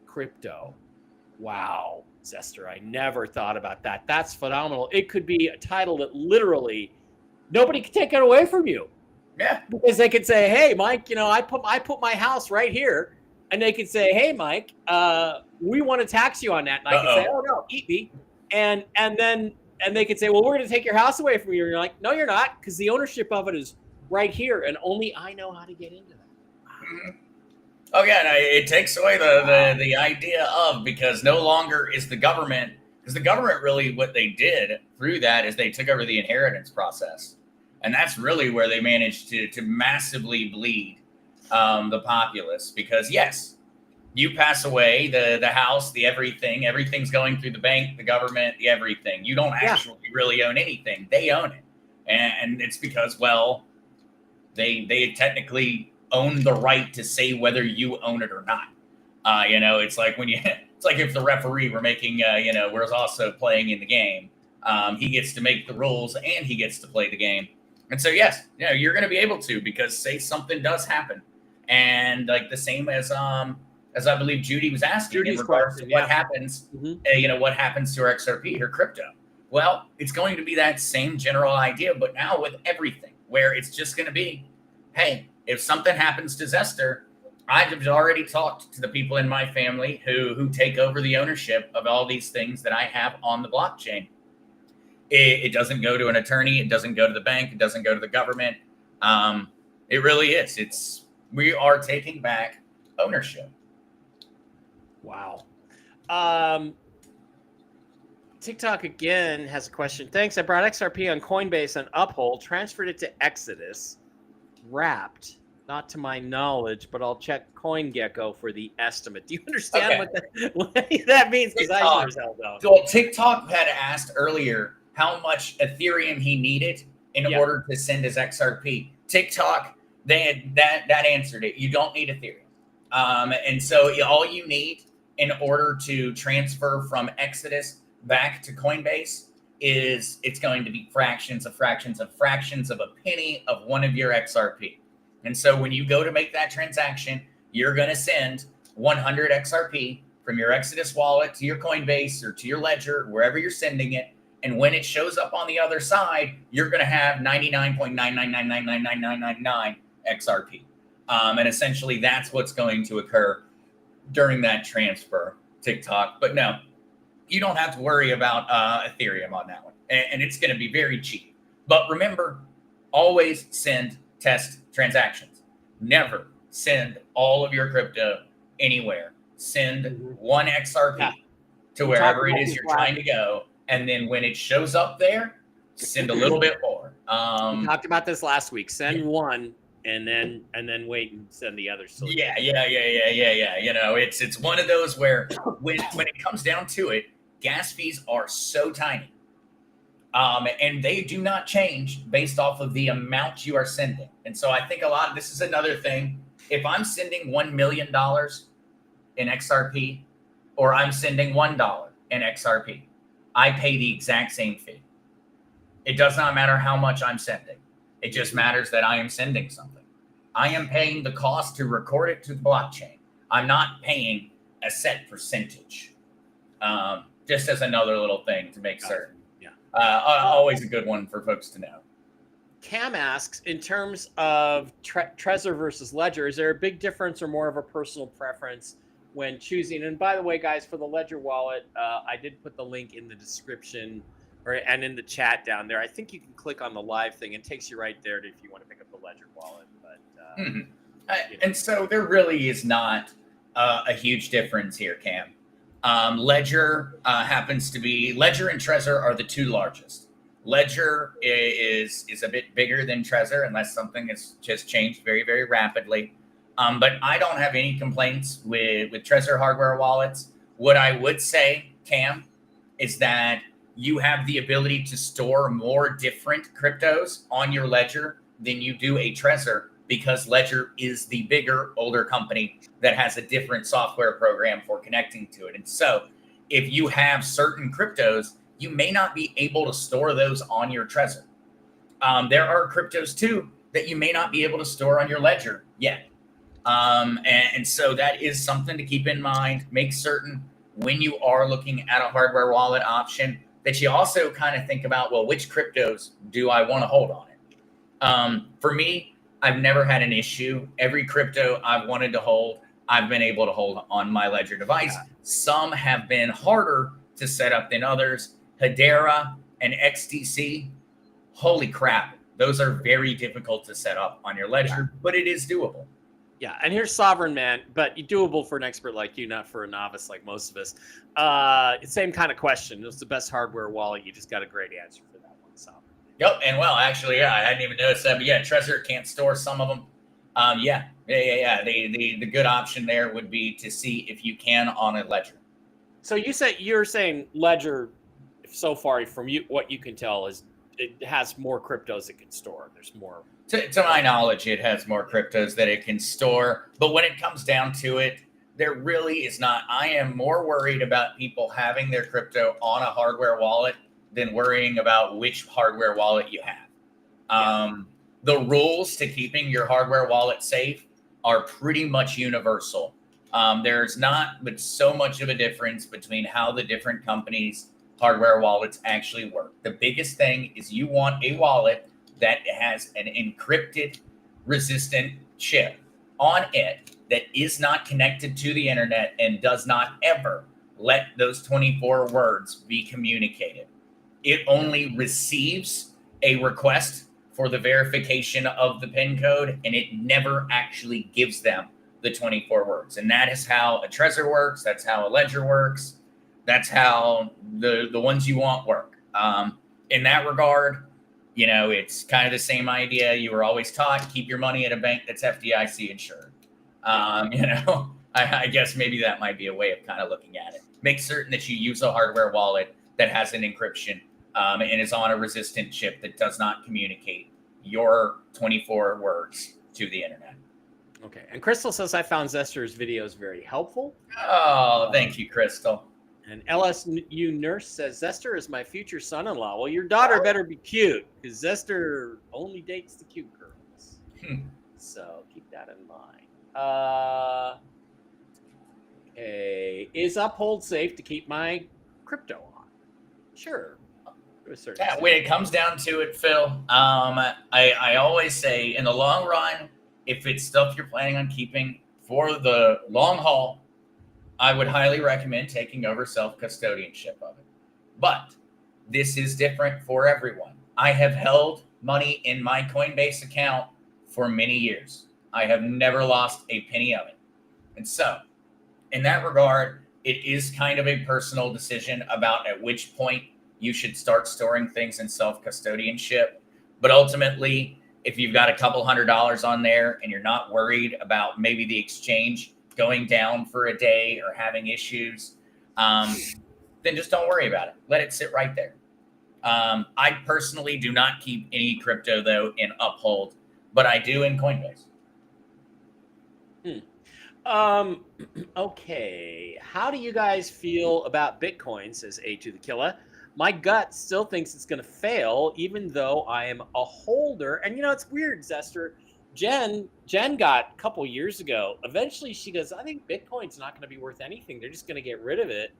crypto. Wow, Zester, I never thought about that. That's phenomenal. It could be a title that literally nobody can take it away from you. Yeah. Because they could say, hey, Mike, I put my house right here. And they could say, hey, Mike, we want to tax you on that. And I can say, oh, no, eat me. And they could say, well, we're going to take your house away from you. And you're like, no, you're not, because the ownership of it is right here. And only I know how to get into that. Mm-hmm. Oh, yeah, no, it takes away the idea of, because no longer is the government, because the government really, what they did through that is they took over the inheritance process. And that's really where they managed to massively bleed the populace, because yes, you pass away, the house, the everything's going through the bank, the government, the everything. You don't actually really own anything. They own it. And it's because, well, they technically own the right to say whether you own it or not. It's like it's like if the referee were making, was also playing in the game, he gets to make the rules and he gets to play the game. And so, yes, you're going to be able to, because say something does happen, and like the same as I believe Judy was asking in regards to what happens, what happens to her XRP, her crypto. Well, it's going to be that same general idea, but now with everything, where it's just going to be, hey, if something happens to Zester, I've already talked to the people in my family who take over the ownership of all these things that I have on the blockchain. It doesn't go to an attorney. It doesn't go to the bank. It doesn't go to the government. It really is. We are taking back ownership. Wow. TikTok again has a question. Thanks. I brought XRP on Coinbase and Uphold, transferred it to Exodus, wrapped. Not to my knowledge, but I'll check CoinGecko for the estimate. Do you understand what that means? Because I sure as hell don't. Well, TikTok had asked earlier how much Ethereum he needed in order to send his XRP. TikTok, they had that answered it. You don't need Ethereum. And so all you need in order to transfer from Exodus back to Coinbase is it's going to be fractions of a penny of one of your XRP. And so when you go to make that transaction, you're going to send 100 XRP from your Exodus wallet to your Coinbase or to your Ledger, wherever you're sending it. And when it shows up on the other side, you're going to have 99.999999999 XRP. And essentially that's what's going to occur during that transfer, TikTok. But no, you don't have to worry about Ethereum on that one. And it's going to be very cheap. But remember, always send test transactions. Never send all of your crypto anywhere. Send one XRP to wherever it is you're trying to go. And then when it shows up there, send a little bit more. We talked about this last week. Send one and then wait and send the other. Yeah. It's one of those where when it comes down to it, gas fees are so tiny. And they do not change based off of the amount you are sending. And so I think this is another thing. If I'm sending $1 million in XRP, or I'm sending $1 in XRP, I pay the exact same fee. It does not matter how much I'm sending. It just matters that I am sending something. I am paying the cost to record it to the blockchain. I'm not paying a set percentage. Just as another little thing to make certain. Always a good one for folks to know. Cam asks, in terms of Trezor versus Ledger, is there a big difference or more of a personal preference when choosing? And by the way, guys, for the Ledger wallet, I did put the link in the description and in the chat down there. I think you can click on the live thing. It takes you right there if you want to pick up the Ledger wallet. But and so there really is not a huge difference here, Cam. Ledger happens to be, Ledger and Trezor are the two largest. Ledger is a bit bigger than Trezor, unless something has just changed very, very rapidly. But I don't have any complaints with Trezor hardware wallets. What I would say Cam, is that you have the ability to store more different cryptos on your ledger than you do a Trezor, because Ledger is the bigger, older company that has a different software program for connecting to it. And so if you have certain cryptos, you may not be able to store those on your Trezor. There are cryptos too that you may not be able to store on your Ledger yet. And so that is something to keep in mind. Make certain when you are looking at a hardware wallet option that you also kind of think about, well, which cryptos do I want to hold on it? For me, I've never had an issue. Every crypto I've wanted to hold, I've been able to hold on my Ledger device. Some have been harder to set up than others. Hedera and XDC, holy crap, those are very difficult to set up on your Ledger, but it is doable. Yeah, and here's Sovereign Man, but doable for an expert like you, not for a novice like most of us. Same kind of question. What's the best hardware wallet? You just got a great answer for that one, Sovereign. Yep, and well, actually, I hadn't even noticed that, but Trezor can't store some of them. The good option there would be to see if you can on a Ledger. So you're saying Ledger, so far from what you can tell, is it has more cryptos it can store. There's more. To my knowledge, it has more cryptos that it can store. But when it comes down to it, there really is not. I am more worried about people having their crypto on a hardware wallet than worrying about which hardware wallet you have. The rules to keeping your hardware wallet safe are pretty much universal. There's not but so much of a difference between how the different companies' hardware wallets actually work. The biggest thing is you want a wallet that has an encrypted resistant chip on it that is not connected to the internet and does not ever let those 24 words be communicated. It only receives a request for the verification of the PIN code, and it never actually gives them the 24 words. And that is how a Trezor works. That's how a Ledger works. That's how the ones you want work. In that regard, it's kind of the same idea. You were always taught, keep your money at a bank that's FDIC insured. I guess maybe that might be a way of kind of looking at it. Make certain that you use a hardware wallet that has an encryption and is on a resistant chip that does not communicate your 24 words to the internet. Okay. And Crystal says, I found Zester's videos very helpful. Oh, thank you, Crystal. And LSU Nurse says, Zester is my future son-in-law. Well, your daughter better be cute, because Zester only dates the cute girls. So keep that in mind. Okay. Is Uphold safe to keep my crypto on? Sure. Yeah, when it comes down to it, Phil, I always say in the long run, if it's stuff you're planning on keeping for the long haul, I would highly recommend taking over self-custodianship of it. But this is different for everyone. I have held money in my Coinbase account for many years. I have never lost a penny of it. And so, in that regard, it is kind of a personal decision about at which point you should start storing things in self-custodianship. But ultimately, if you've got a couple $100 on there and you're not worried about maybe the exchange going down for a day or having issues, then just don't worry about it. Let it sit right there. I personally do not keep any crypto, though, in Uphold, but I do in Coinbase. Okay. How do you guys feel about Bitcoin, says A to the Killer? My gut still thinks it's going to fail, even though I am a holder. And, it's weird, Zester. Jen got a couple years ago. Eventually, she goes, I think Bitcoin's not going to be worth anything. They're just going to get rid of it.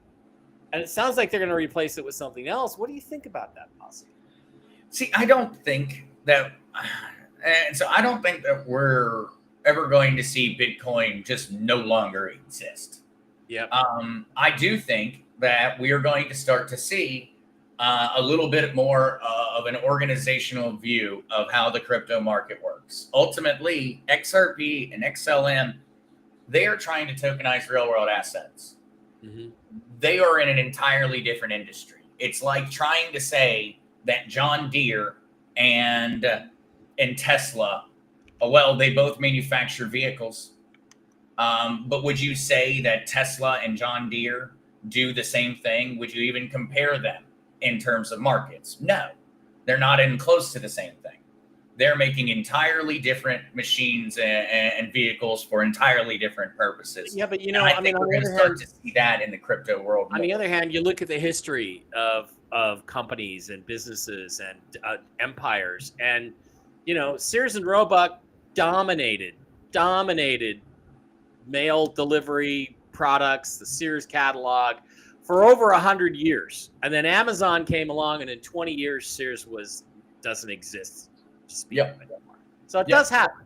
And it sounds like they're going to replace it with something else. What do you think about that possibly? See, I don't think that we're ever going to see Bitcoin just no longer exist. Yeah. I do think that we are going to start to see a little bit more of an organizational view of how the crypto market works. Ultimately, XRP and XLM, they are trying to tokenize real world assets. Mm-hmm. They are in an entirely different industry. It's like trying to say that John Deere and Tesla, they both manufacture vehicles. But would you say that Tesla and John Deere do the same thing? Would you even compare them in terms of markets? No, they're not even close to the same thing. They're making entirely different machines and vehicles for entirely different purposes. Yeah, but And I think we're going to start to see that in the crypto world on more. the other hand, you look at the history of companies and businesses and empires, and Sears and Roebuck dominated mail delivery products, the Sears catalog, for over 100 years. And then Amazon came along, and in 20 years, Sears doesn't exist. Yep. Anymore. So it does happen.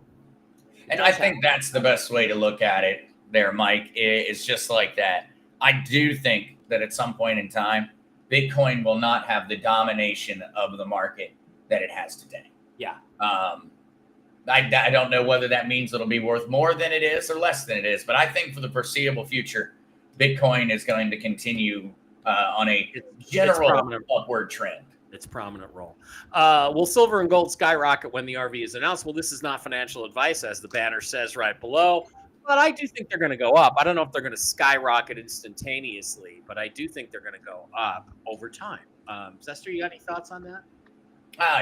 And I think that's the best way to look at it there, Mike, is just like that. I do think that at some point in time, Bitcoin will not have the domination of the market that it has today. Yeah. I don't know whether that means it'll be worth more than it is or less than it is, but I think for the foreseeable future, Bitcoin is going to continue on a general upward trend. Its prominent role. Will silver and gold skyrocket when the RV is announced? Well, this is not financial advice, as the banner says right below, but I do think they're going to go up. I don't know if they're going to skyrocket instantaneously, but I do think they're going to go up over time. Zester, you got any thoughts on that?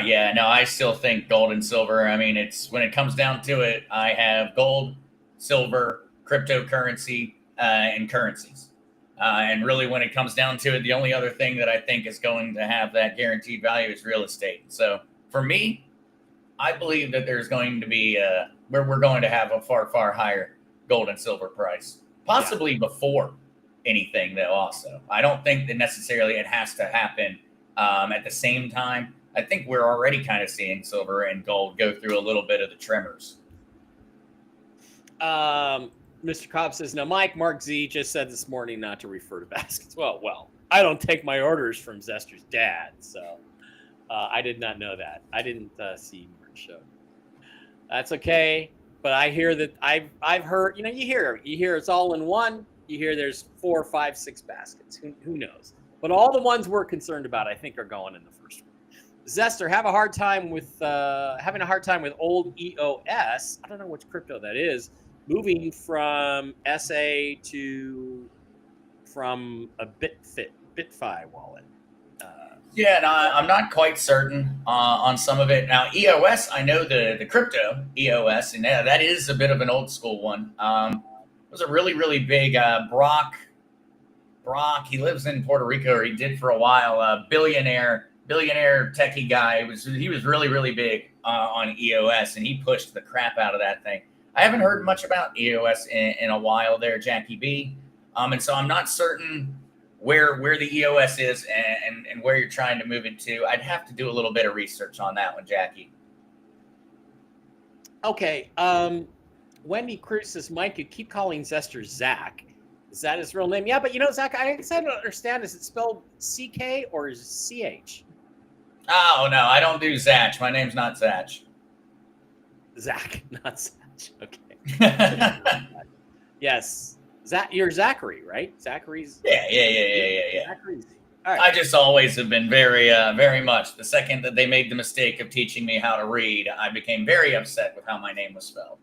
Yeah, no, I still think gold and silver. I mean, it's when it comes down to it, I have gold, silver, cryptocurrency, and currencies. And really, when it comes down to it, the only other thing that I think is going to have that guaranteed value is real estate. So for me, I believe that there's going to be where we're going to have a far, far higher gold and silver price, possibly before anything, though. Also, I don't think that necessarily it has to happen at the same time. I think we're already kind of seeing silver and gold go through a little bit of the tremors. Mr. Cobb says, now, Mark Z just said this morning not to refer to baskets. Well, I don't take my orders from Zester's dad, so I did not know that. I didn't see Mark show. That's okay, but I hear that I've heard, you hear it's all in one. You hear there's 4, 5, 6 baskets. Who knows? But all the ones we're concerned about, I think, are going in the first one. Zester, having a hard time with old EOS. I don't know which crypto that is. Moving from SA from a BitFi wallet. I'm not quite certain on some of it. Now, EOS, I know the crypto EOS, and that is a bit of an old school one. It was a really, really big Brock, he lives in Puerto Rico, or he did for a while, billionaire techie guy. He was really, really big on EOS, and he pushed the crap out of that thing. I haven't heard much about EOS in a while there, Jackie B. And so I'm not certain where the EOS is and where you're trying to move it to. I'd have to do a little bit of research on that one, Jackie. Okay. Wendy Cruz says, Mike, you keep calling Zester Zach. Is that his real name? Yeah, but Zach, I don't understand. Is it spelled CK or is it CH? Oh, no, I don't do Zach. My name's not Zach. Zach, not Zach. Okay. Yes. You're Zachary, right? Zachary's. Yeah. Zachary's. All right. I just always have been very, very much. The second that they made the mistake of teaching me how to read, I became very upset with how my name was spelled.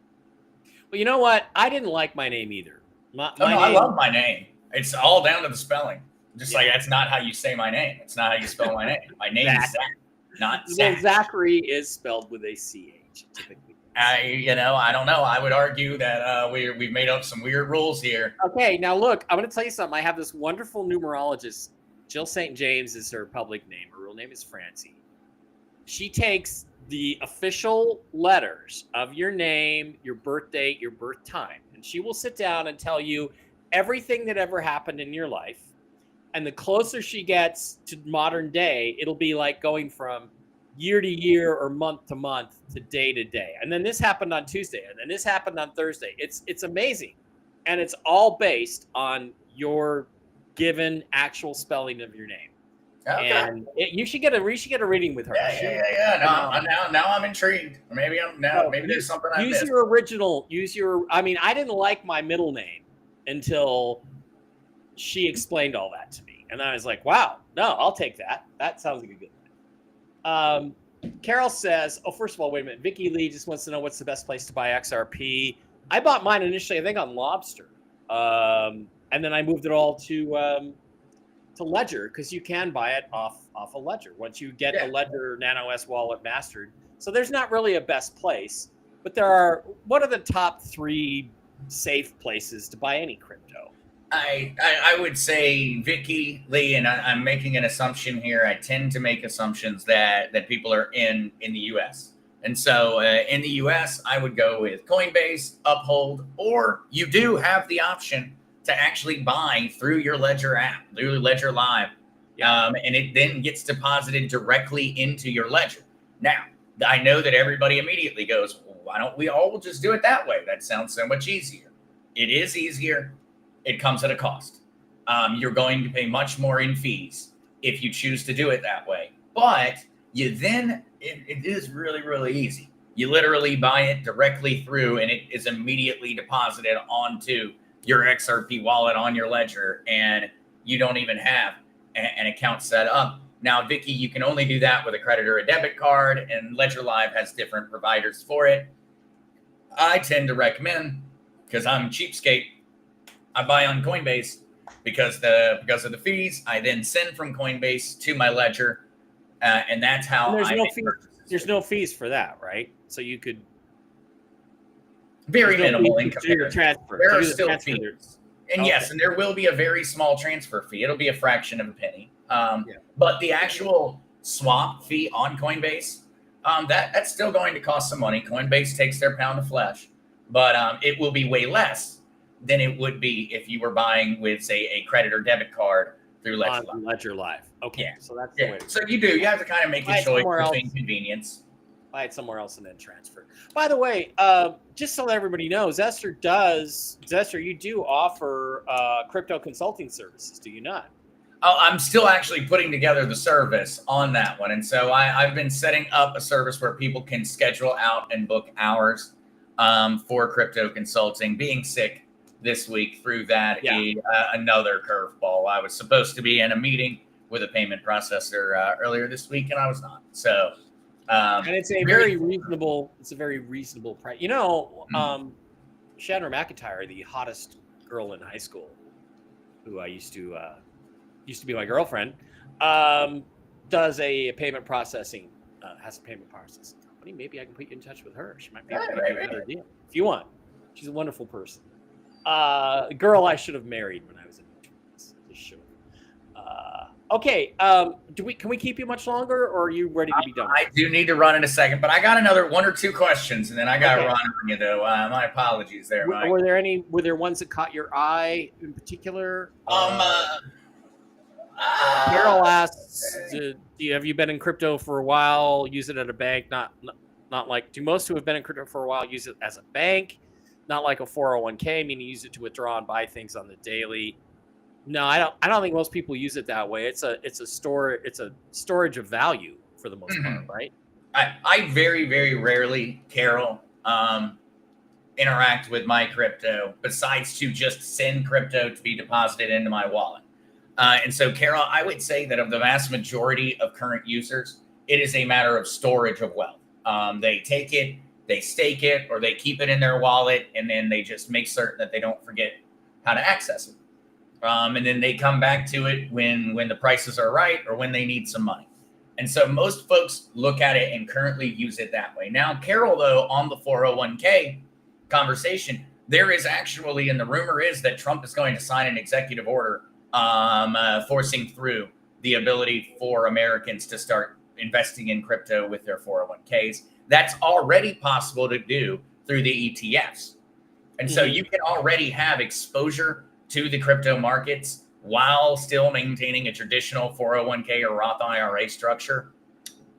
Well, you know what? I didn't like my name either. I love my name. It's all down to the spelling. Like, that's not how you say my name. It's not how you spell my name. My name is Zach, not Zach. Zachary is spelled with a CH, typically. I don't know. I would argue that we've made up some weird rules here. Okay, now look, I'm going to tell you something. I have this wonderful numerologist. Jill St. James is her public name. Her real name is Francie. She takes the official letters of your name, your birth date, your birth time, and she will sit down and tell you everything that ever happened in your life. And the closer she gets to modern day, it'll be like going from year to year or month to month to day. And then this happened on Tuesday, and then this happened on Thursday. It's amazing. And it's all based on your given actual spelling of your name. Okay. And you should get a reading with her. Yeah. Now I'm intrigued. Maybe there's something I missed. I mean, I didn't like my middle name until she explained all that to me. And I was like, wow, no, I'll take that. That sounds like a good one. Carol says, first of all, wait a minute. Vicky Lee just wants to know what's the best place to buy XRP. I bought mine initially, I think, on Lobster. And then I moved it all to to Ledger, because you can buy it off a Ledger once you get the Ledger Nano S wallet mastered. So there's not really a best place, but what are the top 3 safe places to buy any crypto? I would say Vicky, Lee, and I'm making an assumption here. I tend to make assumptions that people are in the U.S. And so in the U.S., I would go with Coinbase, Uphold, or you do have the option to actually buy through your Ledger app, through Ledger Live. And it then gets deposited directly into your Ledger. Now, I know that everybody immediately goes, well, why don't we all just do it that way? That sounds so much easier. It is easier. It comes at a cost. You're going to pay much more in fees if you choose to do it that way. But it is really, really easy. You literally buy it directly through, and it is immediately deposited onto your XRP wallet on your Ledger, and you don't even have an account set up. Now, Vicky, you can only do that with a credit or a debit card, and Ledger Live has different providers for it. I tend to recommend, because I'm a cheapskate, I buy on Coinbase because of the fees. I then send from Coinbase to my Ledger, and that's how there's no fees for that, right? So you could very minimal in comparison. There are still fees, and yes, and there will be a very small transfer fee. It'll be a fraction of a penny. But the actual swap fee on Coinbase, that's still going to cost some money. Coinbase takes their pound of flesh, but it will be way less than it would be if you were buying with, say, a credit or debit card through Ledger Live. Ledger Live. Okay. Yeah. So that's the way. So you have to kind of make a choice between convenience. Buy it somewhere else and then transfer. By the way, just so that everybody knows, Zester, you do offer crypto consulting services, do you not? I'm still actually putting together the service on that one. And so I've been setting up a service where people can schedule out and book hours for crypto consulting. Being sick this week through that another curveball. I was supposed to be in a meeting with a payment processor earlier this week, and I was not. So, and it's a very reasonable price. You know, Shandra McIntyre, the hottest girl in high school, who I used to be my girlfriend, does a payment processing, has a payment processing company. Maybe I can put you in touch with her. She might be able to make a better deal if you want. She's a wonderful person. Girl I should have married when I was in my 20s. Just should have. Okay. Can we keep you much longer, or are you ready to be done? I do need to run in a second, but I got another 1 or 2 questions, and then I got to run on you, though. My apologies there, Mike. Were there ones that caught your eye in particular? Carol asks, have you been in crypto for a while? Use it at a bank? Not like, do most who have been in crypto for a while use it as a bank? Not like a 401k, meaning use it to withdraw and buy things on the daily. No, I don't think most people use it that way. It's a storage of value for the most part, right? I very, very rarely, Carol, interact with my crypto besides to just send crypto to be deposited into my wallet. And so, Carol, I would say that of the vast majority of current users, it is a matter of storage of wealth. They take it, they stake it, or they keep it in their wallet, and then they just make certain that they don't forget how to access it. And then they come back to it when the prices are right or when they need some money. And so most folks look at it and currently use it that way. Now, Carol, though, on the 401k conversation, there is actually, and the rumor is that Trump is going to sign an executive order forcing through the ability for Americans to start investing in crypto with their 401ks. That's already possible to do through the ETFs. And so you can already have exposure to the crypto markets while still maintaining a traditional 401k or Roth IRA structure.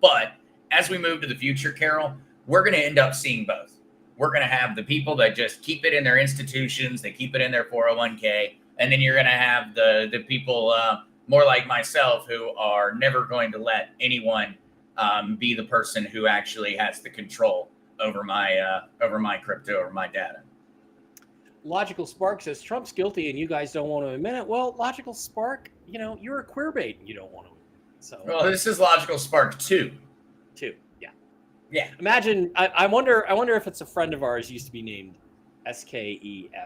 But as we move to the future, Carol, we're going to end up seeing both. We're going to have the people that just keep it in their institutions, they keep it in their 401k, and then you're going to have the people more like myself who are never going to let anyone be the person who actually has the control over my crypto or my data. Logical Spark says Trump's guilty and you guys don't want to admit it. Well, Logical Spark, you're a queer bait and you don't want to admit it. So well, this is Logical Spark 2. Yeah. Imagine I wonder if it's a friend of ours used to be named SKEFLA.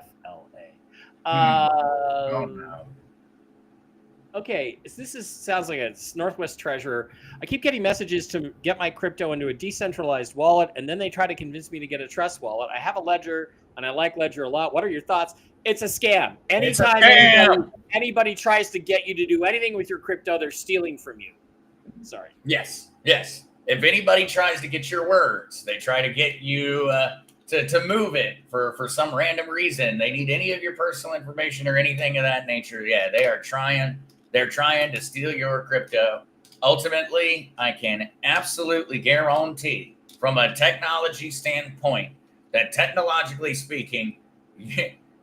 Oh no. Okay, sounds like a Northwest Treasurer. I keep getting messages to get my crypto into a decentralized wallet, and then they try to convince me to get a trust wallet. I have a Ledger, and I like Ledger a lot. What are your thoughts? It's a scam. It's a Anytime scam. anybody tries to get you to do anything with your crypto, they're stealing from you. Sorry. Yes. If anybody tries to get your words, they try to get you to move it for some random reason. They need any of your personal information or anything of that nature. Yeah, they're trying to steal your crypto. Ultimately, I can absolutely guarantee from a technology standpoint that technologically speaking,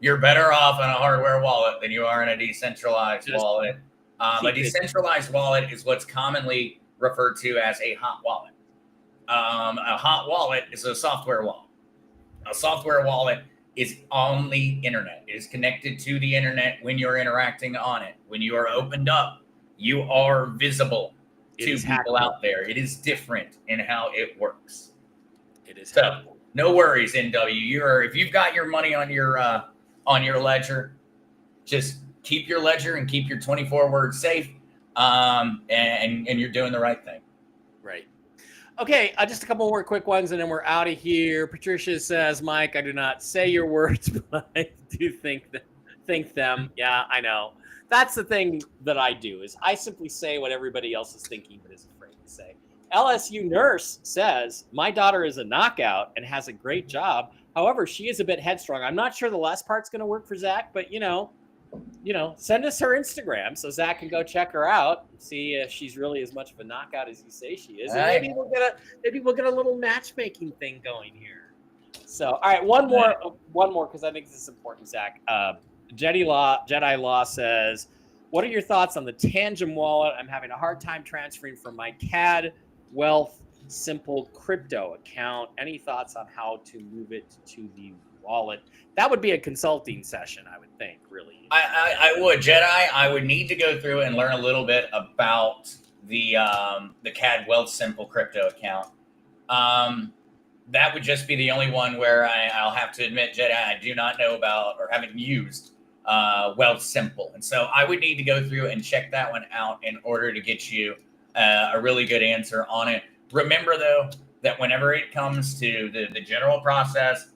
you're better off in a hardware wallet than you are in a decentralized wallet. A decentralized wallet is what's commonly referred to as a hot wallet. A hot wallet is a software wallet. A software wallet is on the internet. It is connected to the internet when you're interacting on it. When you are opened up, you are visible to people out there. It is different in how it works. It is so. No worries, NW. If you've got your money on your ledger, just keep your ledger and keep your 24 words safe, and you're doing the right thing. Right. Okay, just a couple more quick ones, and then we're out of here. Patricia says, Mike, I do not say your words, but I do think them. Yeah, I know. That's the thing that I do, is I simply say what everybody else is thinking but is afraid to say. LSU nurse says, my daughter is a knockout and has a great job. However, she is a bit headstrong. I'm not sure the last part's going to work for Zach, but send us her Instagram so Zach can go check her out and see if she's really as much of a knockout as you say she is. And maybe we'll get a little matchmaking thing going here. So, all right, one more, because I think this is important, Zach. Jedi Law says, what are your thoughts on the Tangem wallet? I'm having a hard time transferring from my CAD Wealth Simple crypto account. Any thoughts on how to move it to the wallet? That would be a consulting session, I would think, really. I would, Jedi. I would need to go through and learn a little bit about the CAD Wealth Simple crypto account. That would just be the only one where I'll have to admit, Jedi, I do not know about or haven't used Wealth Simple. And so I would need to go through and check that one out in order to get you a really good answer on it. Remember, though, that whenever it comes to the general process,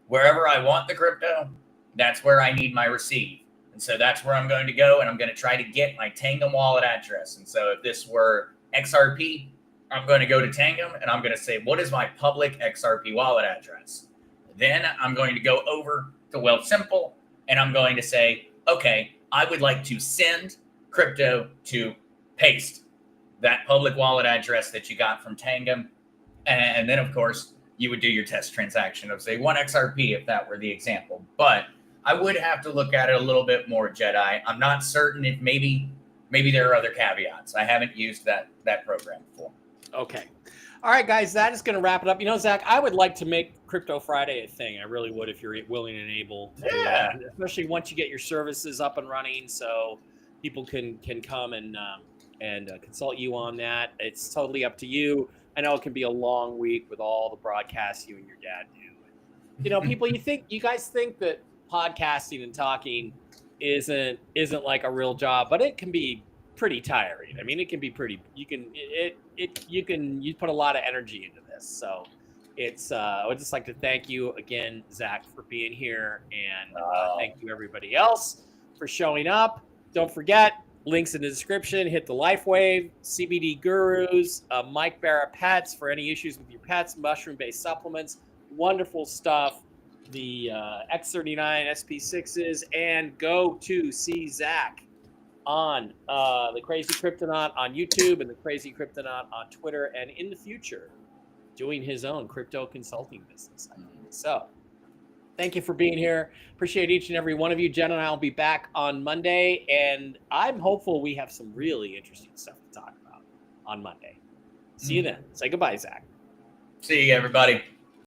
wherever I want the crypto, that's where I need my receive. And so that's where I'm going to go, and I'm going to try to get my Tangem wallet address. And so if this were XRP, I'm going to go to Tangem, and I'm going to say, what is my public XRP wallet address? Then I'm going to go over to Wealth Simple, and I'm going to say, okay, I would like to send crypto to paste that public wallet address that you got from Tangem. And then, of course, you would do your test transaction of, say, 1 XRP if that were the example. But I would have to look at it a little bit more, Jedi. I'm not certain if maybe there are other caveats. I haven't used that program before. Okay. All right, guys, that is going to wrap it up. Zach, I would like to make Crypto Friday a thing. I really would, if you're willing and able to do that, especially once you get your services up and running, so people can come and consult you on that. It's totally up to you. I know it can be a long week with all the broadcasts you and your dad do. People, you guys think that podcasting and talking isn't like a real job, but it can be pretty tiring. I mean, it can be pretty. You put a lot of energy into this. So it's. I would just like to thank you again, Zach, for being here, and thank you everybody else for showing up. Don't forget, links in the description. Hit the LifeWave, CBD Gurus, Mike Bara Pets for any issues with your pets, mushroom-based supplements, wonderful stuff. The X39 SP6s, and go to see Zach on the Crazy Cryptonaut on YouTube and the Crazy Cryptonaut on Twitter, and in the future, doing his own crypto consulting business. So, thank you for being here. Appreciate each and every one of you. Jen and I will be back on Monday, and I'm hopeful we have some really interesting stuff to talk about on Monday. See you then. Say goodbye, Zach. See you, everybody.